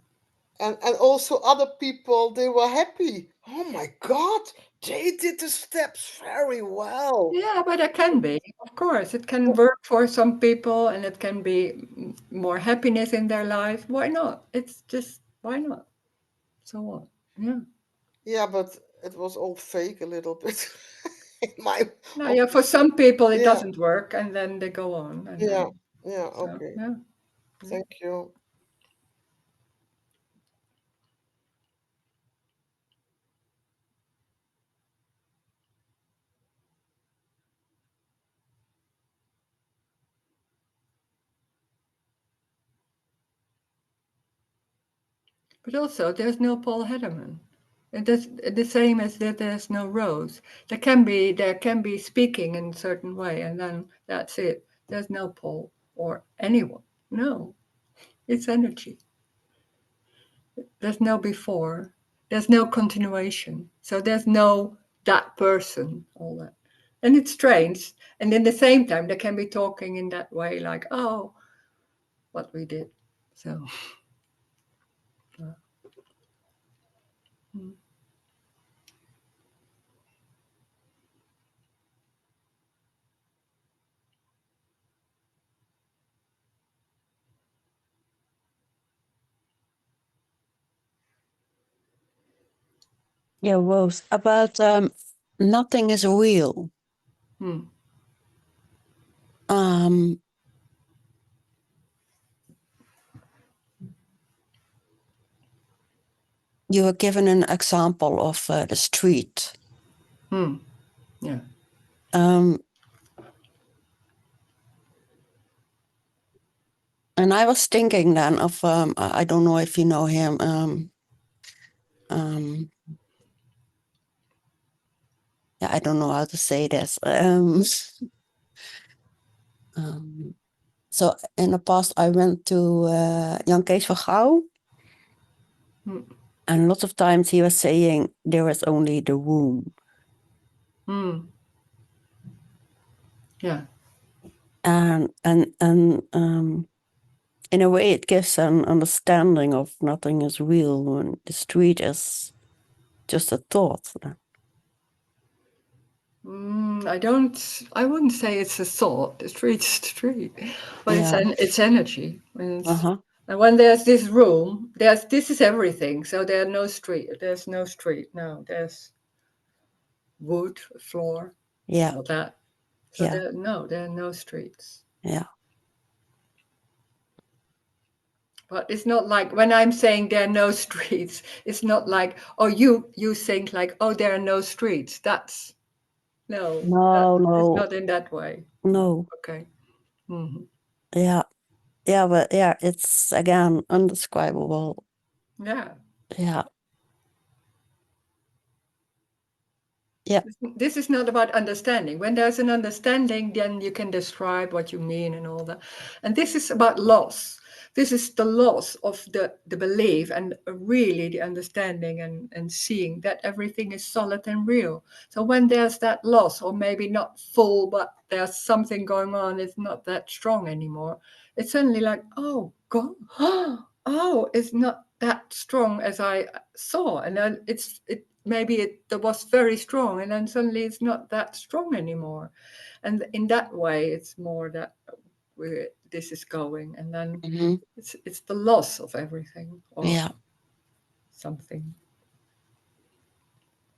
And also other people, they were happy. Oh my God, they did the steps very well. Yeah, but it can be, of course. It can work for some people and it can be more happiness in their life. Why not? It's just, why not? So what? Yeah. Yeah, but it was all fake a little bit. In my No, yeah, for some people it yeah, doesn't work and then they go on. And yeah, then, yeah, so, okay. yeah. Thank you. But also, there's no Paul Hadman. It is the same as that there's no Roes. There can be speaking in a certain way, and then that's it. There's no Paul or anyone. No, it's energy. There's no before. There's no continuation. So there's no that person, all that. And it's strange. And in the same time, they can be talking in that way, like, oh, what we did. So. Yeah, Rose, about nothing is real. You were given an example of the street. Yeah. And I was thinking then of, I don't know if you know him, yeah, I don't know how to say this. So in the past, I went to Jan Kees van Gouw. And lots of times he was saying there is only the womb. Yeah. And in a way, it gives an understanding of nothing is real when the street is just a thought. I wouldn't say it's a thought. The street's the street, but Yeah. it's energy. And, Uh-huh. and when there's this room, this is everything. So there's no street. There's no street. No, there's wood, floor, Yeah. all that. So Yeah. there are no streets. Yeah. But it's not like when I'm saying there are no streets, it's not like, oh, you think like, oh, there are no streets. That's no, it's not in that way. No. Okay. Yeah. Yeah, but yeah, it's again undescribable. Yeah. Yeah. Yeah. This is not about understanding. When there's an understanding, then you can describe what you mean and all that. And this is about loss. This is the loss of the belief and really the understanding and seeing that everything is solid and real. So when there's that loss, or maybe not full, but there's something going on, it's not that strong anymore. It's suddenly like, oh, God, oh, it's not that strong as I saw. And then maybe it was very strong, and then suddenly it's not that strong anymore. And in that way, it's more that this is going, and then it's the loss of everything or something.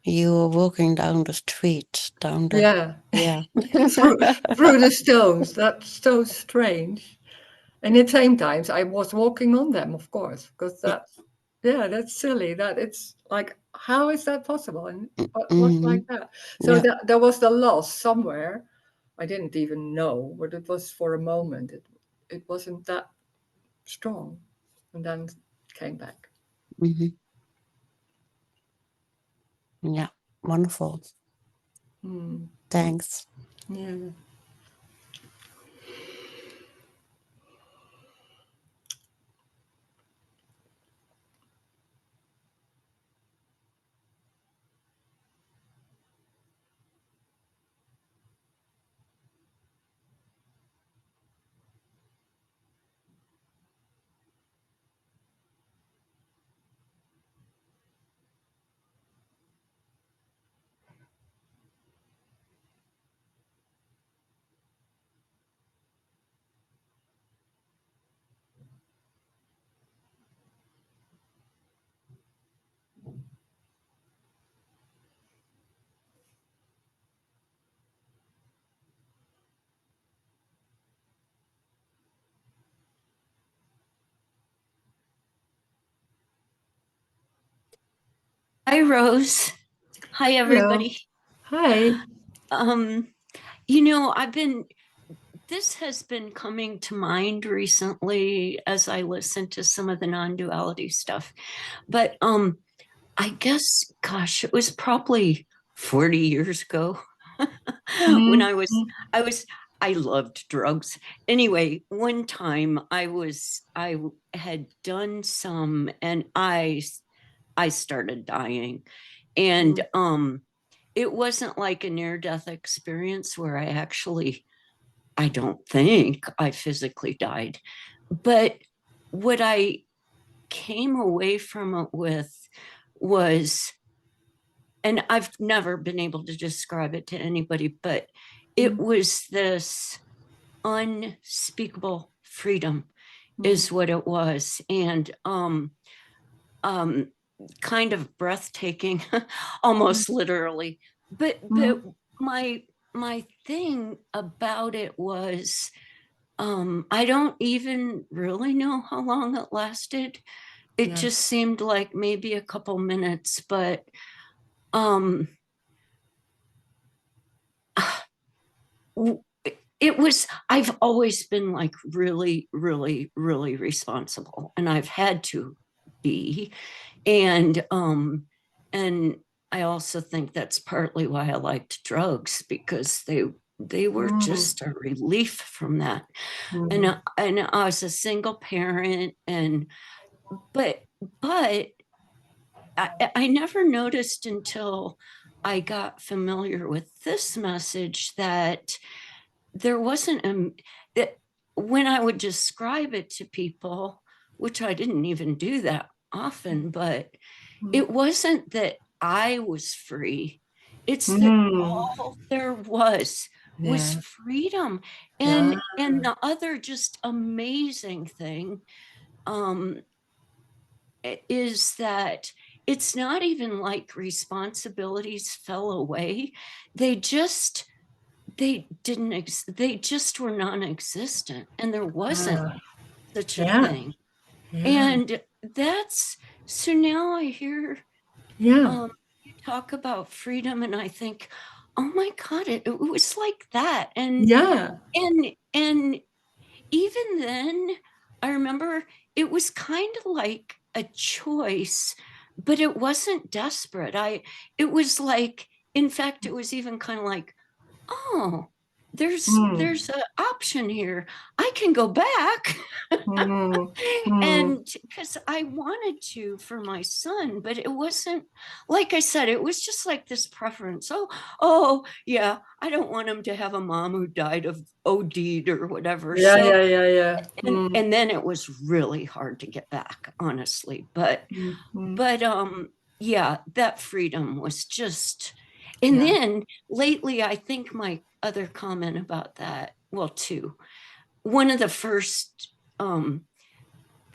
You were walking down the street, down the yeah through the stones. That's so strange. And at the same time, I was walking on them, of course, because that's Yeah, that's silly. That it's like, how is that possible? And what's Mhm. like that? So Yeah. there was the loss somewhere. I didn't even know, but it was for a moment. It wasn't that strong, and then came back. Mhm. Yeah. Wonderful. Thanks. Yeah. Hi, Rose. Hi, everybody. Hi. You know, this has been coming to mind recently as I listen to some of the non-duality stuff. But I guess, gosh, it was probably 40 years ago when I loved drugs. Anyway, one time I had done some and I started dying. And it wasn't like a near-death experience where I don't think I physically died. But what I came away from it with was, and I've never been able to describe it to anybody, but it was this unspeakable freedom is what it was. And kind of breathtaking, almost literally. But my thing about it was, I don't even really know how long it lasted. It just seemed like maybe a couple minutes, but it was, I've always been like really, really, really responsible, and I've had to be. And I also think that's partly why I liked drugs, because they were just a relief from that. And I was a single parent, but I never noticed until I got familiar with this message that there wasn't that when I would describe it to people, which I didn't even do that often, but it wasn't that I was free. It's that all there was freedom. And the other just amazing thing is that it's not even like responsibilities fell away. They just were non-existent, and there wasn't such a thing. And that's, so now I hear you talk about freedom, and I think, oh my God, it was like that. And even then, I remember it was kind of like a choice, but it wasn't desperate. It was like, in fact, it was even kind of like, oh, there's an option here. I can go back. And because I wanted to for my son, but it wasn't, like I said, it was just like this preference. Oh yeah, I don't want him to have a mom who died of OD'd or whatever. And then it was really hard to get back, honestly. But yeah, that freedom was just. And then lately, I think my other comment about that, well, two. One of the first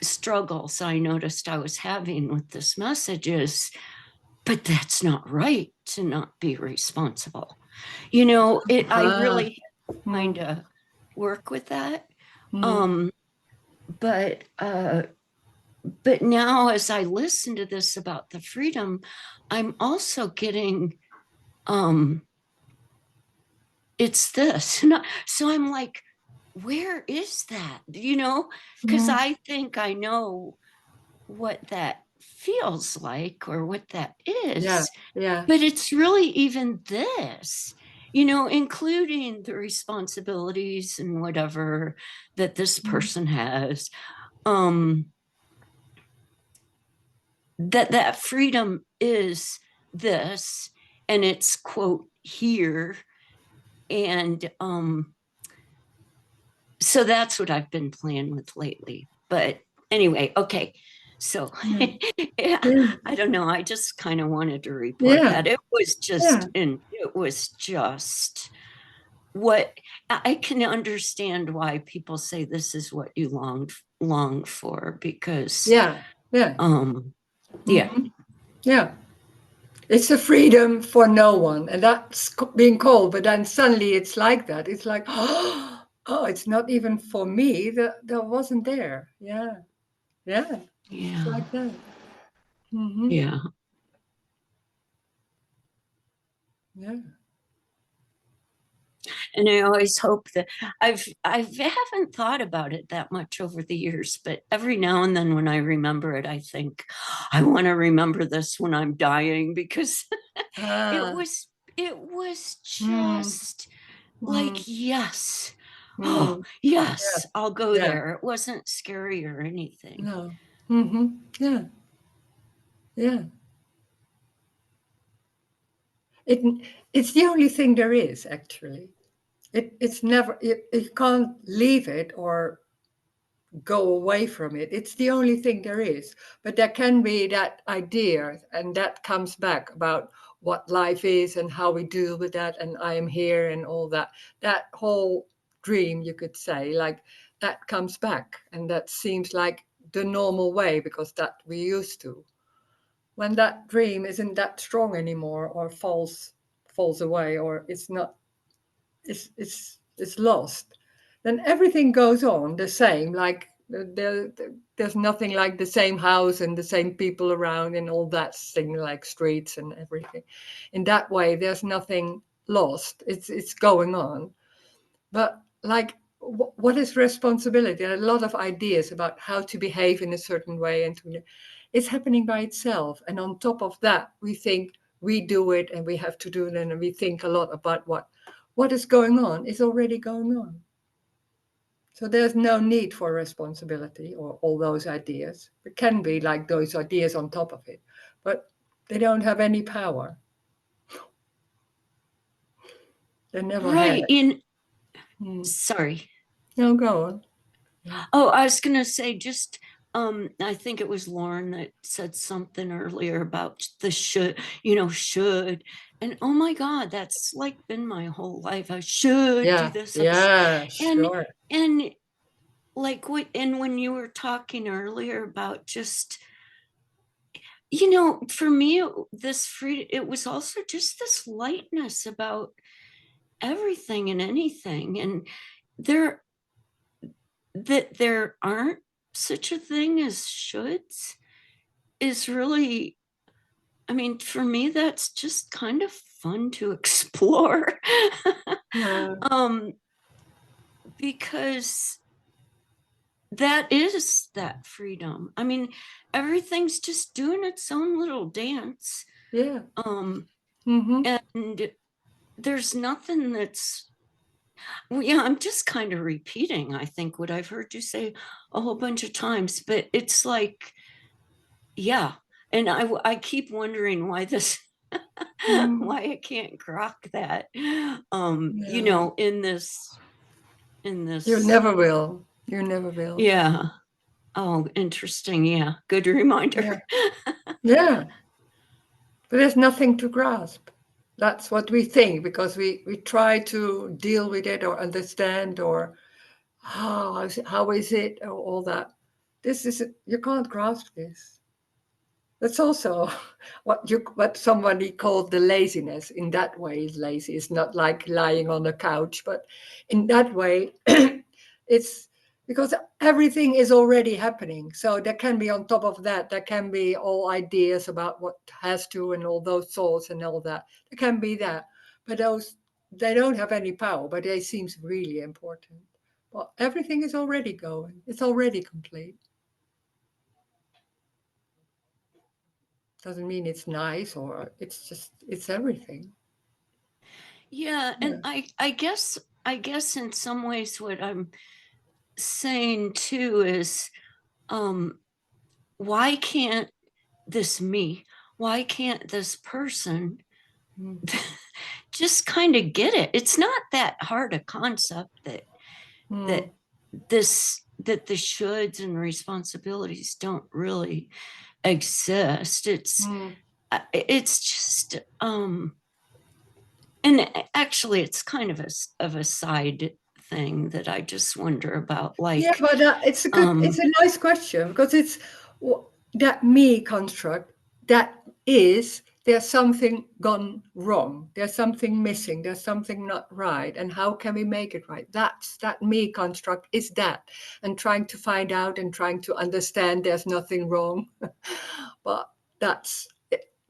struggles I noticed I was having with this message is, but that's not right to not be responsible. You know, I really kind of work with that. But but now as I listen to this about the freedom, I'm also getting, it's this. So I'm like, where is that? You know, because I think I know what that feels like or what that is. Yeah. But it's really even this, you know, including the responsibilities and whatever that this person has. That freedom is this, and it's quote here. And so that's what I've been playing with lately. But anyway, okay. So yeah, I don't know. I just kind of wanted to report that. It was just, and it was just what I can understand why people say this is what you long for, because yeah. It's a freedom for no one, and that's being called. But then suddenly it's like that. It's like, oh, it's not even for me. That wasn't there. Yeah. It's like that. Yeah. And I always hope that I haven't thought about it that much over the years, but every now and then when I remember it, I think I want to remember this when I'm dying, because it was just like, yes. Oh, yes, I'll go there. It wasn't scary or anything. No. Yeah. It's the only thing there is, actually. It's never, you can't leave it or go away from it. It's the only thing there is. But there can be that idea, and that comes back about what life is and how we deal with that, and I am here and all that. That whole dream, you could say, like that comes back, and that seems like the normal way, because that we used to. When that dream isn't that strong anymore, or falls away, or it's not, it's lost, then everything goes on the same. Like there's nothing like the same house and the same people around and all that thing, like streets and everything. In that way, there's nothing lost. It's going on. But like, what is responsibility? There are a lot of ideas about how to behave in a certain way, and it's happening by itself. And on top of that, we think we do it and we have to do it, and we think a lot about what is going on is already going on. So there's no need for responsibility or all those ideas. It can be like those ideas on top of it, but they don't have any power. They never had. Sorry. No, go on. Oh, I was going to say, just I think it was Lauren that said something earlier about the should, and oh my God, that's like been my whole life. I should do this. Sure. And like when you were talking earlier about just, for me, this freedom, it was also just this lightness about everything and anything. And there aren't such a thing as shoulds is really, I mean, for me, that's just kind of fun to explore. Because that is that freedom. I mean, everything's just doing its own little dance. And there's nothing that's, I'm just kind of repeating, I think, what I've heard you say a whole bunch of times, but it's like, yeah. And I keep wondering why this, why I can't grok that, in this. You never will. You never will. Yeah. Oh, interesting. Yeah. Good reminder. Yeah. But there's nothing to grasp. That's what we think, because we try to deal with it or understand, or how is it, or all that. You can't grasp this. That's also what somebody called the laziness. In that way, is lazy. It's not like lying on a couch, but in that way, it's because everything is already happening. So there can be on top of that, there can be all ideas about what has to and all those thoughts and all that. There can be that, but those, they don't have any power, but they seem really important. Well, everything is already going. It's already complete. Doesn't mean it's nice, or it's just, it's everything. Yeah, and I guess in some ways what I'm saying too is, why can't this person just kind of get it? It's not that hard a concept that the shoulds and responsibilities don't really exist. It's just and actually it's kind of a side thing that I just wonder about, like, yeah, but it's a good, it's a nice question, because it's that me construct, that is, there's something gone wrong, there's something missing, there's something not right, and how can we make it right? That's that me construct, is that, and trying to find out and trying to understand there's nothing wrong. But that's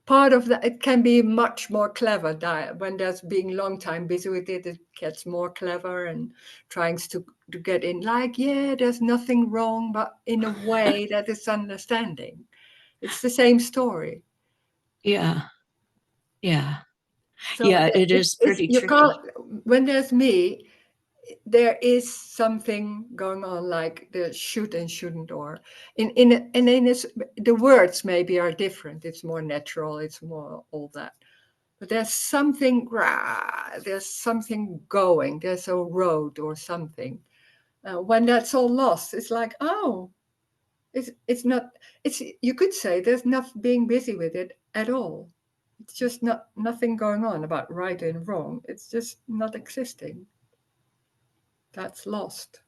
part of that. It can be much more clever when there's being long time busy with it. It gets more clever and trying to get in, like, yeah, there's nothing wrong, but in a way that is understanding. It's the same story. Yeah. So yeah, it is pretty you tricky. can't, when there's me, there is something going on, like the should and shouldn't, or the words maybe are different. It's more natural. It's more all that. But there's something going. There's a road or something. When that's all lost, it's like, oh, it's not. It's, you could say there's not being busy with it at all. It's just nothing going on about right and wrong. It's just not existing. That's lost.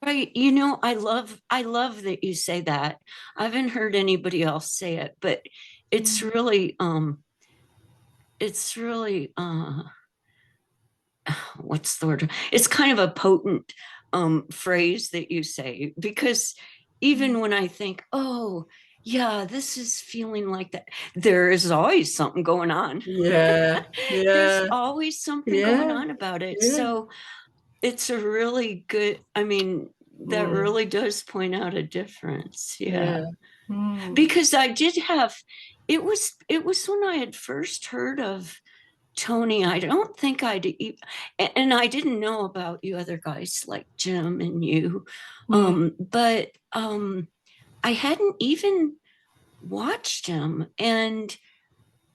Right. I love that you say that. I haven't heard anybody else say it, but it's really, what's the word? It's kind of a potent phrase that you say, because even when I think, oh, yeah, this is feeling like that, there is always something going on. Yeah. There's always something going on about it. Yeah. So it's a really good, that really does point out a difference. Yeah. Because I did have, it was when I had first heard of Tony. I don't think and I didn't know about you other guys like Jim and you, but I hadn't even watched him, and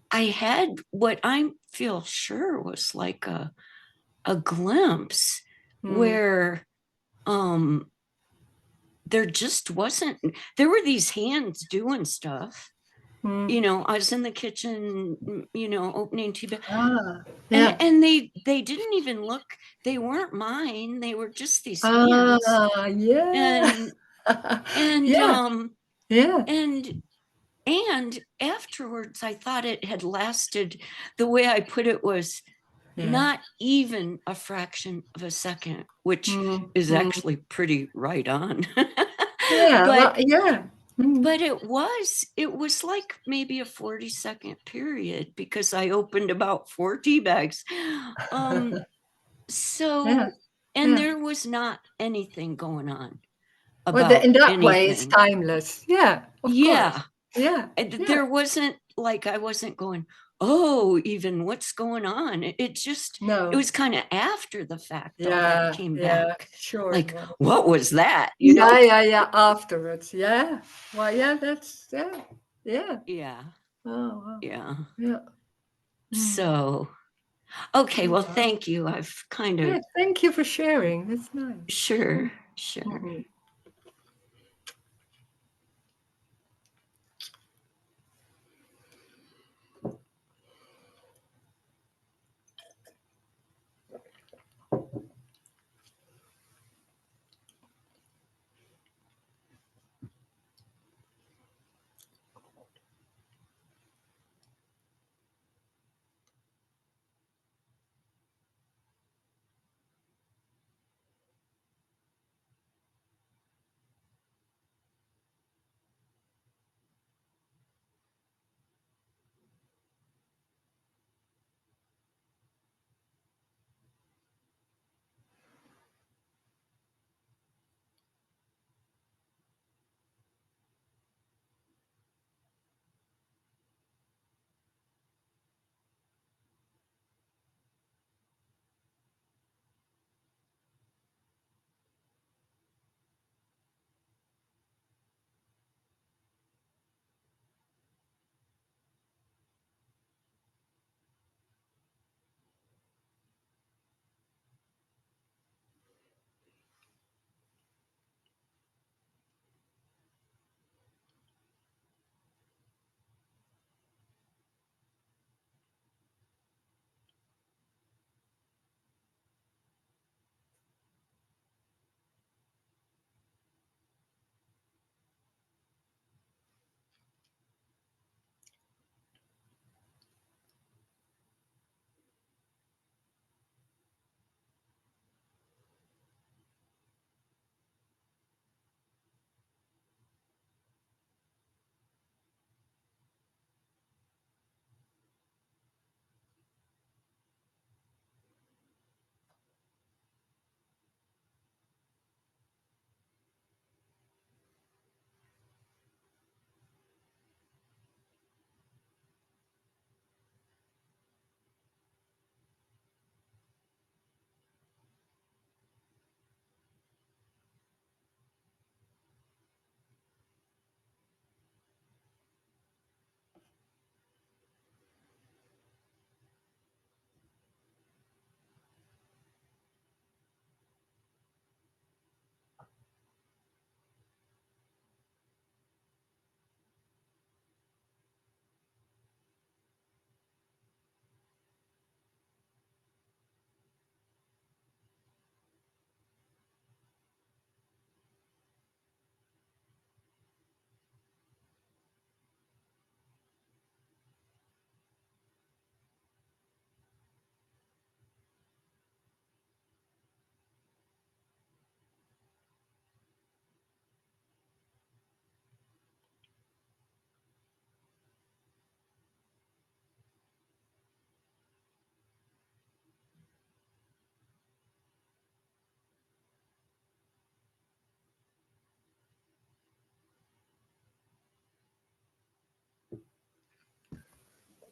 I had what I feel sure was like a glimpse where there just wasn't, there were these hands doing stuff. I was in the kitchen, opening tea bags. And they didn't even look, they weren't mine. They were just these hands. And afterwards, I thought it had lasted, the way I put it was not even a fraction of a second, which is actually pretty right on. But it was like maybe a 40-second period, because I opened about 4 tea bags. There was not anything going on about in that anything. way, it's timeless. Yeah. Of course. Yeah. There wasn't, like, I wasn't going, oh, even what's going on? It just, it was kind of after the fact all that came back. Sure. Like, what was that? Yeah. Afterwards. Yeah. Well, yeah, that's, yeah. Oh, wow. Yeah. So, okay, well, thank you. I've kind of. Yeah, thank you for sharing. That's nice. Sure.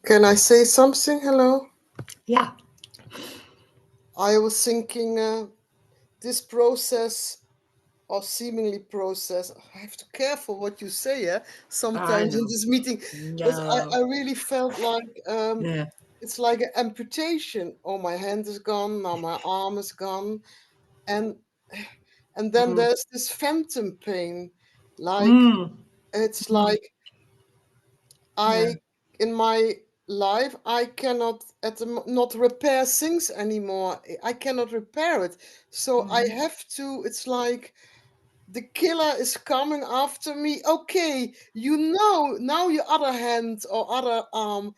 Can I say something? Hello? Yeah. I was thinking this process or seemingly process. I have to be careful what you say sometimes in this meeting. But I really felt like it's like an amputation. Oh, my hand is gone, now my arm is gone. And then there's this phantom pain. Like it's like in my life I cannot not repair things anymore. I cannot repair it. So I have to, it's like the killer is coming after me. Okay, now your other hand or other arm.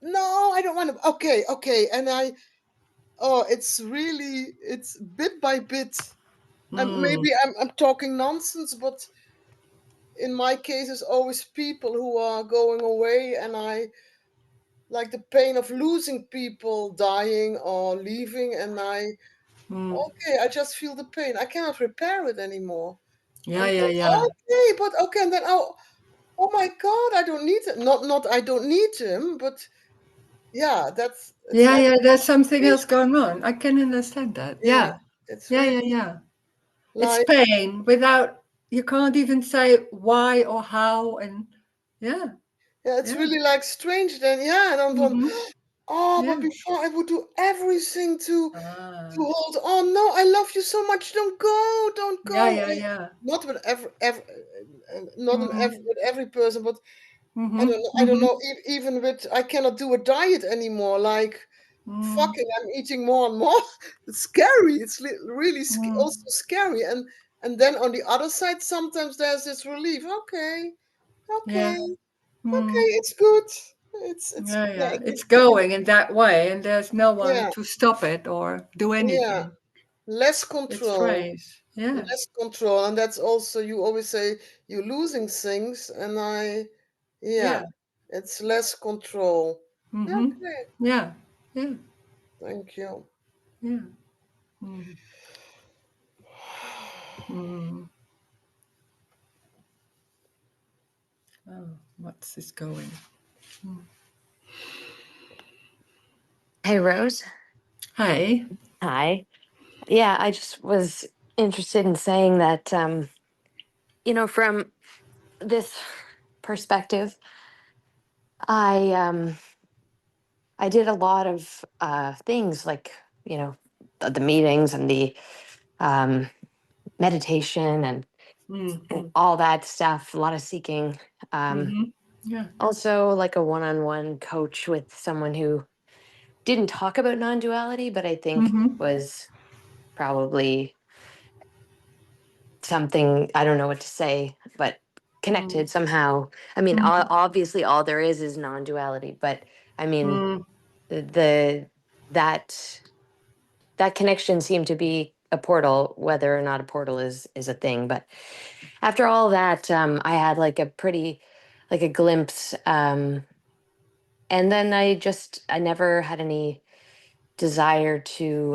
No, I don't want to. Okay. And it's bit by bit. And maybe I'm talking nonsense, but in my case, it's always people who are going away, and I like the pain of losing people, dying or leaving, and I just feel the pain. I cannot repair it anymore. Okay, but okay, and then oh my God, I don't need it. Not I don't need him, but yeah, it's like there's something else going on. I can understand that. it's really It's like pain without, you can't even say why or how, and it's really like strange then. And I'm done. But before I would do everything to hold on. No, I love you so much. Don't go. Not with with every person, but I don't know. Even with, I cannot do a diet anymore. Like, fucking, I'm eating more and more. It's scary. It's really also scary. And then on the other side, sometimes there's this relief. Okay, it's good. It's It's going in that way, and there's no one to stop it or do yeah. anything. Less It's control. strange. Less control, and that's also, you always say you're losing things, and it's less control. Okay, thank you. What's this going? Hey, Rose. Hi. Hi. Yeah, I just was interested in saying that, from this perspective, I did a lot of things like, the meetings and the meditation and all that stuff, a lot of seeking. Also, like a one-on-one coach with someone who didn't talk about non-duality, but I think was probably something, I don't know what to say, but connected somehow. I mean, obviously all there is non-duality, but I mean, that connection seemed to be a portal, whether or not a portal is a thing. But after all that, I had like a glimpse, and then I never had any desire to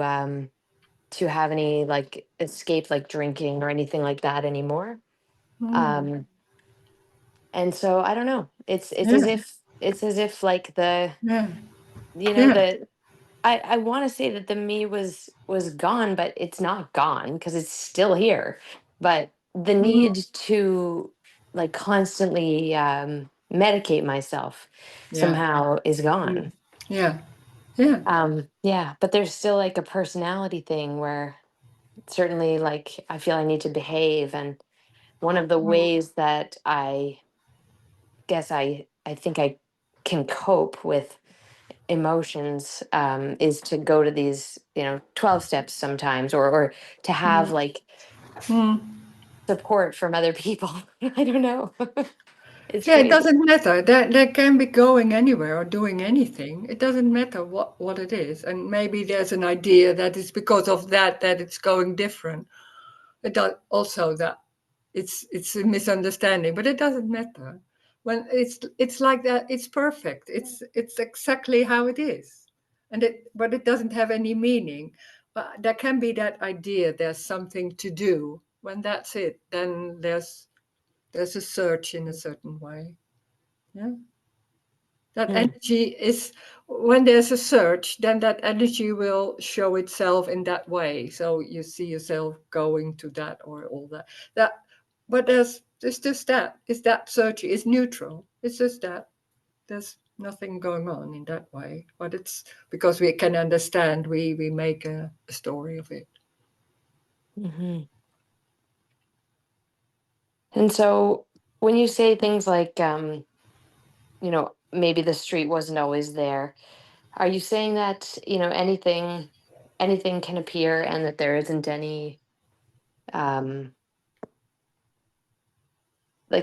have any like escape, like drinking or anything like that anymore. And so I don't know, it's as if like the the I want to say that the me was gone, but it's not gone because it's still here. But the need to like constantly medicate myself somehow is gone. But there's still like a personality thing where certainly like I feel I need to behave, and one of the ways that I guess I think I can cope with emotions is to go to these 12 steps sometimes, or to have like support from other people. I don't know. It's It crazy. doesn't matter. They can be going anywhere or doing anything. It doesn't matter what it is. And maybe there's an idea that it's because of that it's going different. It does also that it's a misunderstanding, but it doesn't matter. When it's like that, it's perfect. It's exactly how it is, but it doesn't have any meaning. But there can be that idea there's something to do. When that's it, then there's a search in a certain way. That energy is, when there's a search, then that energy will show itself in that way. So you see yourself going to that or all that. But it's just that. It's that search is neutral. It's just that. There's nothing going on in that way. But it's because we can understand, we make a story of it. Mm-hmm. And so when you say things like, maybe the street wasn't always there, are you saying that, anything can appear and that there isn't any, like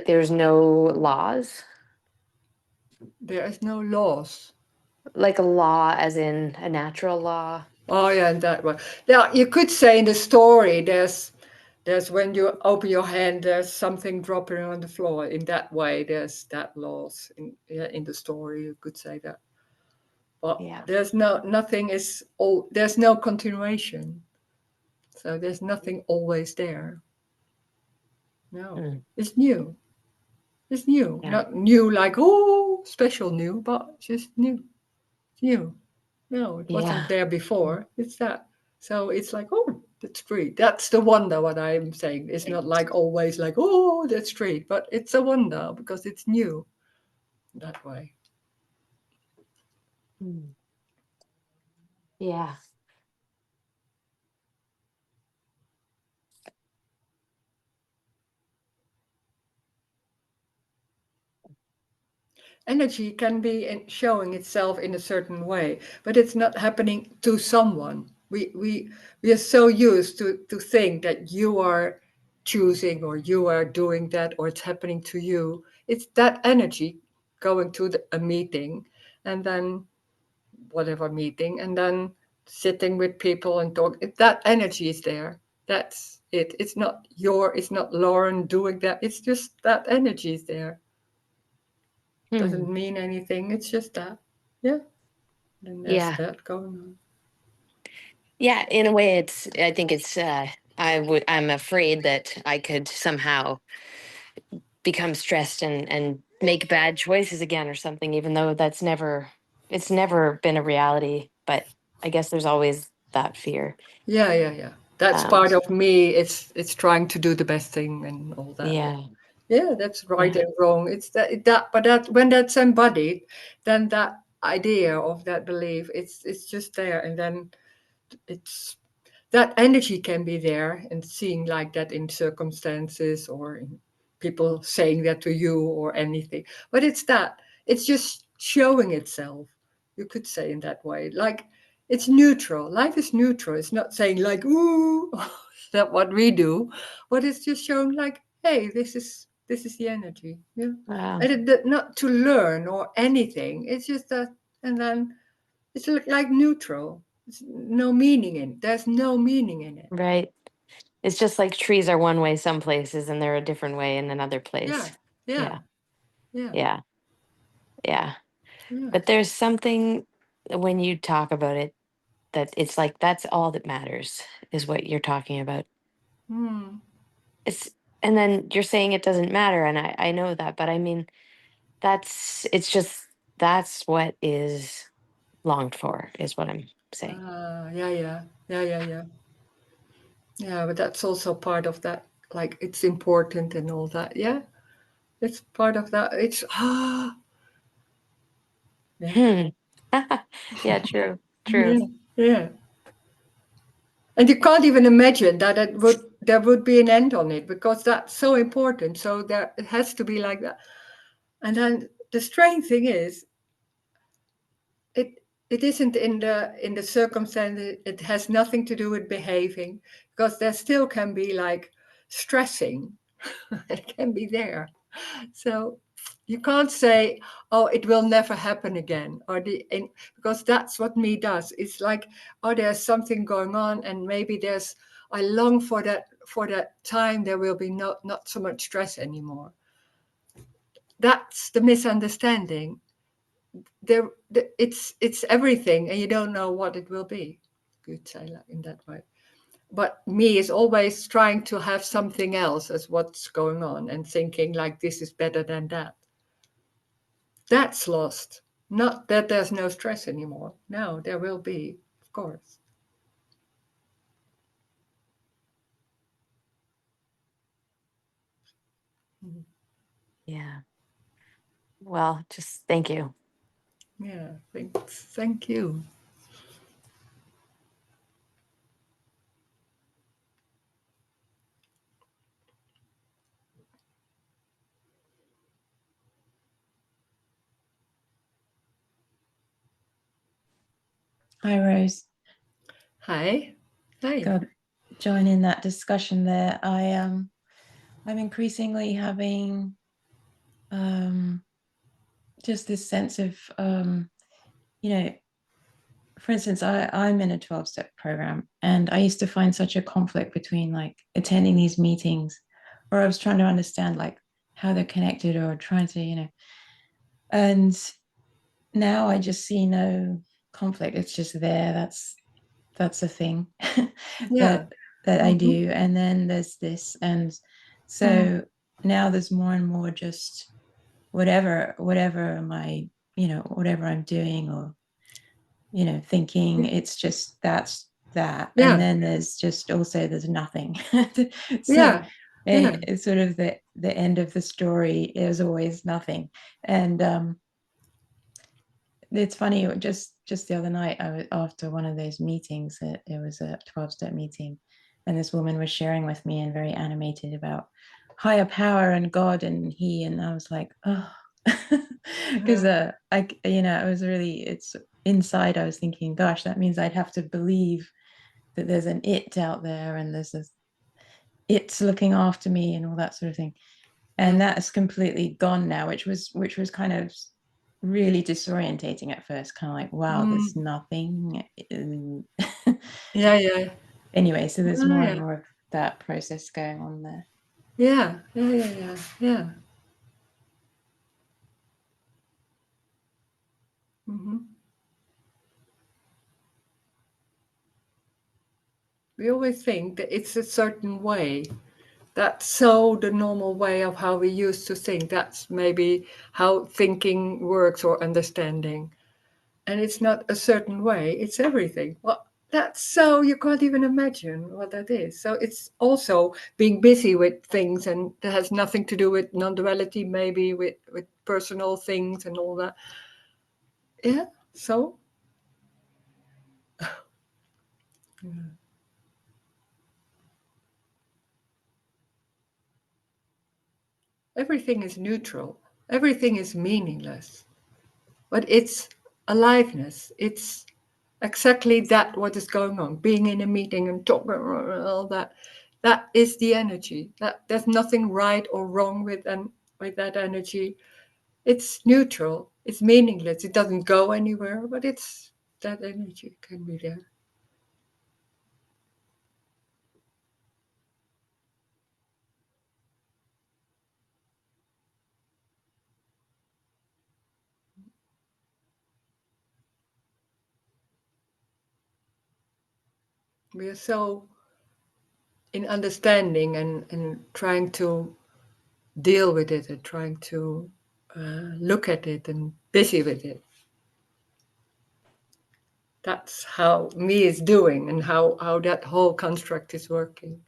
there's no laws? There is no laws. Like a law as in a natural law? Oh yeah, in that way. Now you could say in the story there's when you open your hand, there's something dropping on the floor. In that way, there's that loss in the story. You could say that, but Yeah. there's there's no continuation. So there's nothing always there. No, it's new. It's new, not new like special new, but just new. It's new. No, it wasn't there before. It's that. So it's like, that's great. That's the wonder, what I'm saying. It's not like always like, that's great. But it's a wonder because it's new that way. Yeah. Energy can be showing itself in a certain way, but it's not happening to someone. We are so used to think that you are choosing or you are doing that or it's happening to you. It's that energy going to a meeting and then whatever meeting and then sitting with people and talk. That energy is there. That's it. It's not Lauren doing that. It's just that energy is there. Doesn't mean anything. It's just that. Yeah. And there's that going on. Yeah, in a way I think it's I'm afraid that I could somehow become stressed and make bad choices again or something, even though it's never been a reality. But I guess there's always that fear. Yeah. That's part of me. It's trying to do the best thing and all that. Yeah, that's right and wrong. It's but when that's embodied, then that idea of that belief, it's just there, and then it's that energy can be there and seeing like that in circumstances or in people saying that to you or anything. But it's just showing itself. You could say in that way, like it's neutral. Life is neutral. It's not saying like ooh, that's what we do, but it's just showing like, hey, this is the energy. Yeah, and not to learn or anything. It's just that, and then it's like neutral. There's no meaning in it. There's no meaning in it. Right. It's just like trees are one way some places and they're a different way in another place. Yeah. But there's something when you talk about it that it's like that's all that matters is what you're talking about. And then you're saying it doesn't matter, and I know that, but I mean that's what is longed for is what I'm saying. Yeah, but that's also part of that, like it's important and all that. Yeah, it's part of that. It's Yeah, true. Yeah. And you can't even imagine that there would be an end on it because that's so important. So it has to be like that. And then the strange thing is, it isn't in the circumstance. It has nothing to do with behaving because there still can be like stressing. It can be there. So you can't say, oh, it will never happen again, because that's what me does. It's like, oh, there's something going on, and maybe I long for that time there will be not so much stress anymore. That's the misunderstanding. It's everything, and you don't know what it will be. Good say that in that way. But me is always trying to have something else as what's going on and thinking like this is better than that. That's lost. Not that there's no stress anymore. No, there will be, of course. Yeah. Well, just thank you. Yeah, thanks. Thank you. Hi, Rose. Hi. Hi. God, join in that discussion there. I'm increasingly having just this sense of for instance, I'm in a 12-step program, and I used to find such a conflict between like attending these meetings, where I was trying to understand like how they're connected, or trying to, and now I just see no conflict. It's just there. That's a thing Yeah. that I do. And then there's this, and so now there's more and more just whatever whatever I'm doing, or thinking, it's just that's that. Yeah. And then there's nothing. So Yeah. it's sort of the end of the story is always nothing. And it's funny, just the other night, I was after one of those meetings, it was a 12-step meeting, and this woman was sharing with me and very animated about higher power and God and he, and I was like, oh, because I was really, it's inside, I was thinking, gosh, that means I'd have to believe that there's an it out there, and there's this it's looking after me and all that sort of thing. And that's completely gone now, which was kind of really disorientating at first, kind of like, wow, there's nothing. Yeah. Anyway, so there's more and more of that process going on there. Yeah. We always think that it's a certain way. That's so the normal way of how we used to think. That's maybe how thinking works or understanding. And it's not a certain way, it's everything. Well, that's so you can't even imagine what that is. So it's also being busy with things, and that has nothing to do with non-duality, maybe with personal things and all that. Yeah, so. Yeah. Everything is neutral. Everything is meaningless. But it's aliveness. It's exactly that what is going on. Being in a meeting and talking all that. That is the energy. That there's nothing right or wrong with that energy. It's neutral. It's meaningless. It doesn't go anywhere, but it's that energy can be there. We are so in understanding and trying to deal with it and trying to look at it and busy with it. That's how me is doing and how that whole construct is working.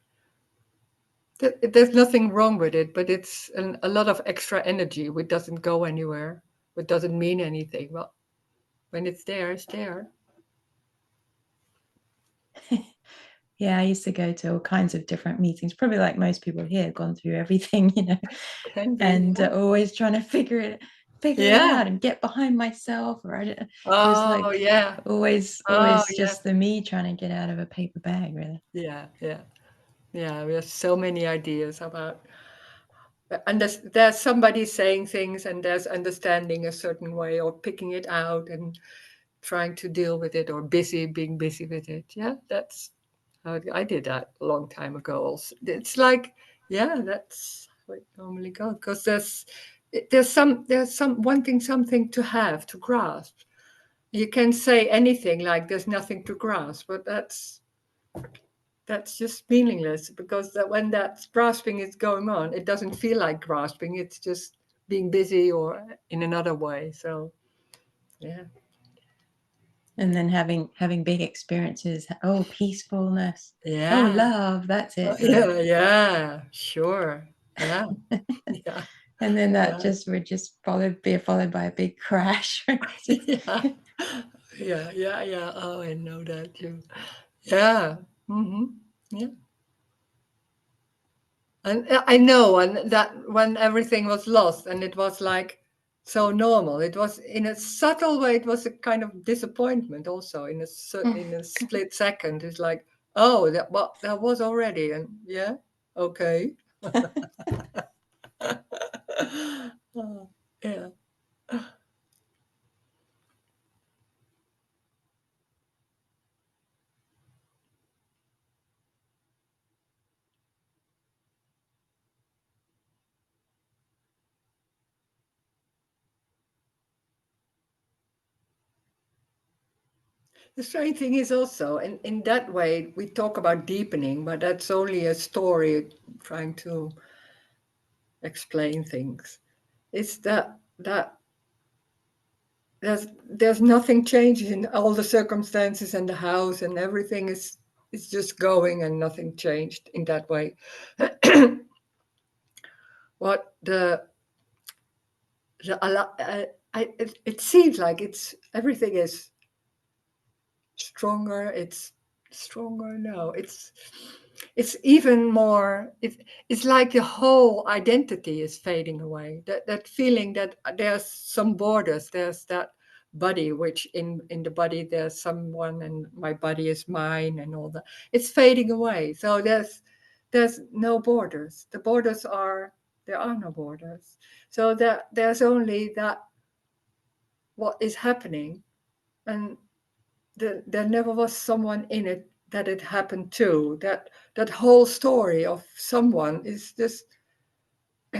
There's nothing wrong with it, but it's a lot of extra energy which doesn't go anywhere, which doesn't mean anything. Well, when it's there, it's there. Yeah, I used to go to all kinds of different meetings, probably like most people here, gone through everything, and always trying to figure it out and get behind myself. Or it was like always just the me trying to get out of a paper bag, really. Yeah. We have so many ideas about, and there's somebody saying things, and there's understanding a certain way or picking it out and trying to deal with it, or being busy with it. Yeah, that's how I did that a long time ago. Also, it's like, that's how it normally goes, because there's wanting something to have, to grasp. You can say anything like there's nothing to grasp, but that's just meaningless, because when that grasping is going on, it doesn't feel like grasping. It's just being busy or in another way. So, Yeah. And then having big experiences. Oh, peacefulness. Yeah. Oh, love. That's it. Yeah. Sure. Yeah. Yeah. And then that just would just be followed by a big crash. Yeah. Oh, I know that too. Yeah. Yeah. And I know, and that when everything was lost, and it was like so normal. It was in a subtle way. It was a kind of disappointment, also in a split second. It's like, oh, that was already, and yeah, okay. Oh, yeah. The strange thing is also, in that way, we talk about deepening, but that's only a story trying to explain things. It's that there's nothing changes in all the circumstances and the house and everything is just going and nothing changed in that way. What it seems like everything is stronger. It's stronger. No, it's even more. It's like the whole identity is fading away. That feeling that there's some borders. There's that body, which in the body there's someone, and my body is mine, and all that. It's fading away. So there's no borders. There are no borders. So there's only that what is happening, and there never was someone in it that it happened to. That whole story of someone is just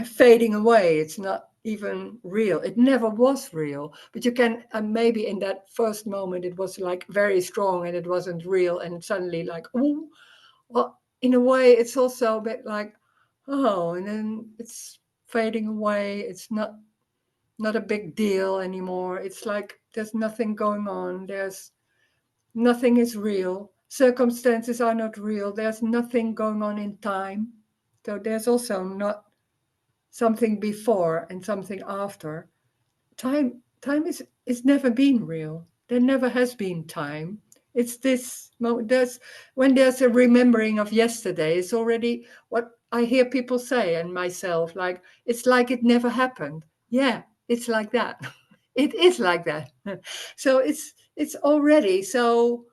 fading away. It's not even real. It never was real. But you can maybe in that first moment it was like very strong and it wasn't real, and suddenly like, oh, well, in a way it's also a bit like, oh, and then it's fading away. It's not a big deal anymore. It's like there's nothing going on. Nothing is real. Circumstances are not real. There's nothing going on in time. So there's also not something before and something after. Time is never been real. There never has been time. It's this moment. When there's a remembering of yesterday, it's already what I hear people say, and myself, like, it's like it never happened. Yeah, it's like that. It is like that. So it's already so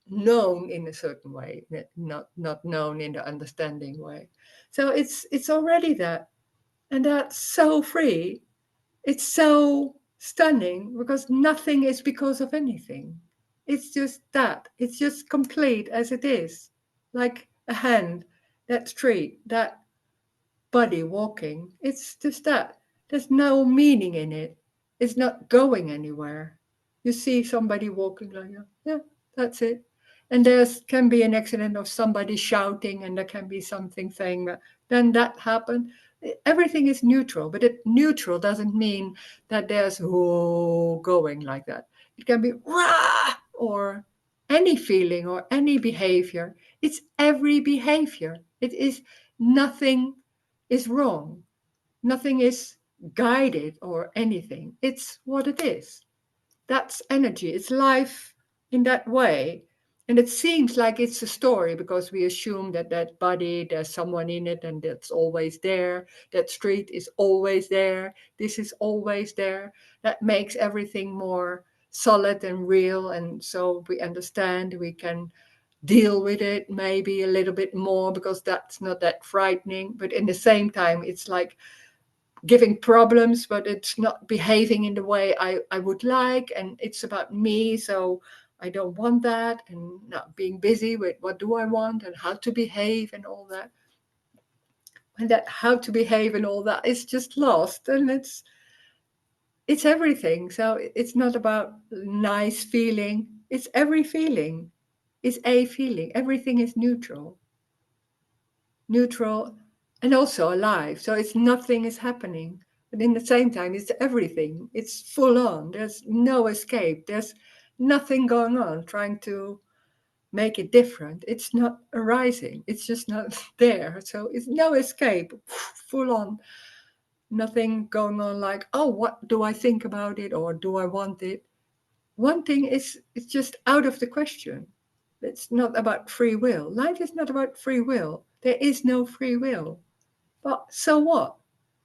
known in a certain way, not known in the understanding way. So it's already that, and that's so free. It's so stunning because nothing is because of anything. It's just that. It's just complete as it is, like a hand, that tree, that body walking. It's just that. There's no meaning in it. It's not going anywhere. You see somebody walking like that. Yeah, that's it. And can be an accident of somebody shouting, and there can be something saying that. Then that happened. Everything is neutral, but neutral doesn't mean that there's going like that. It can be rah, or any feeling or any behavior. It's every behavior. It is nothing is wrong. Nothing is guided or anything. It's what it is. That's energy. It's life in that way. And it seems like it's a story because we assume that body, there's someone in it and that's always there. That street is always there. This is always there. That makes everything more solid and real. And so we understand, we can deal with it maybe a little bit more because that's not that frightening. But in the same time, it's like giving problems, but it's not behaving in the way I would like. And it's about me. So I don't want that. And not being busy with what do I want and how to behave and all that. And that how to behave and all that is just lost. And it's everything. So it's not about nice feeling. It's every feeling. It's a feeling. Everything is neutral and also alive. So it's nothing is happening. But in the same time, it's everything. It's full on. There's no escape. There's nothing going on trying to make it different. It's not arising. It's just not there. So it's no escape. Full on. Nothing going on like, oh, what do I think about it, or do I want it? One thing is, it's just out of the question. It's not about free will. Life is not about free will. There is no free will. But so what?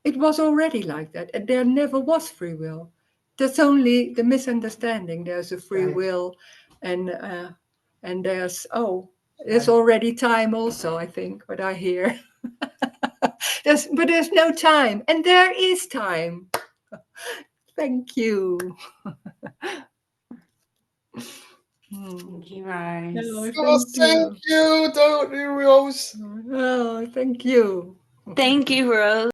It was already like that, and there never was free will. There's only the misunderstanding. There's a free will, and there's already time also, I think, what I hear. But there's no time, and there is time. Thank you. Thank you, Roes. No, Thank you, don't you, Roes? Oh, thank you. Thank you, Rose.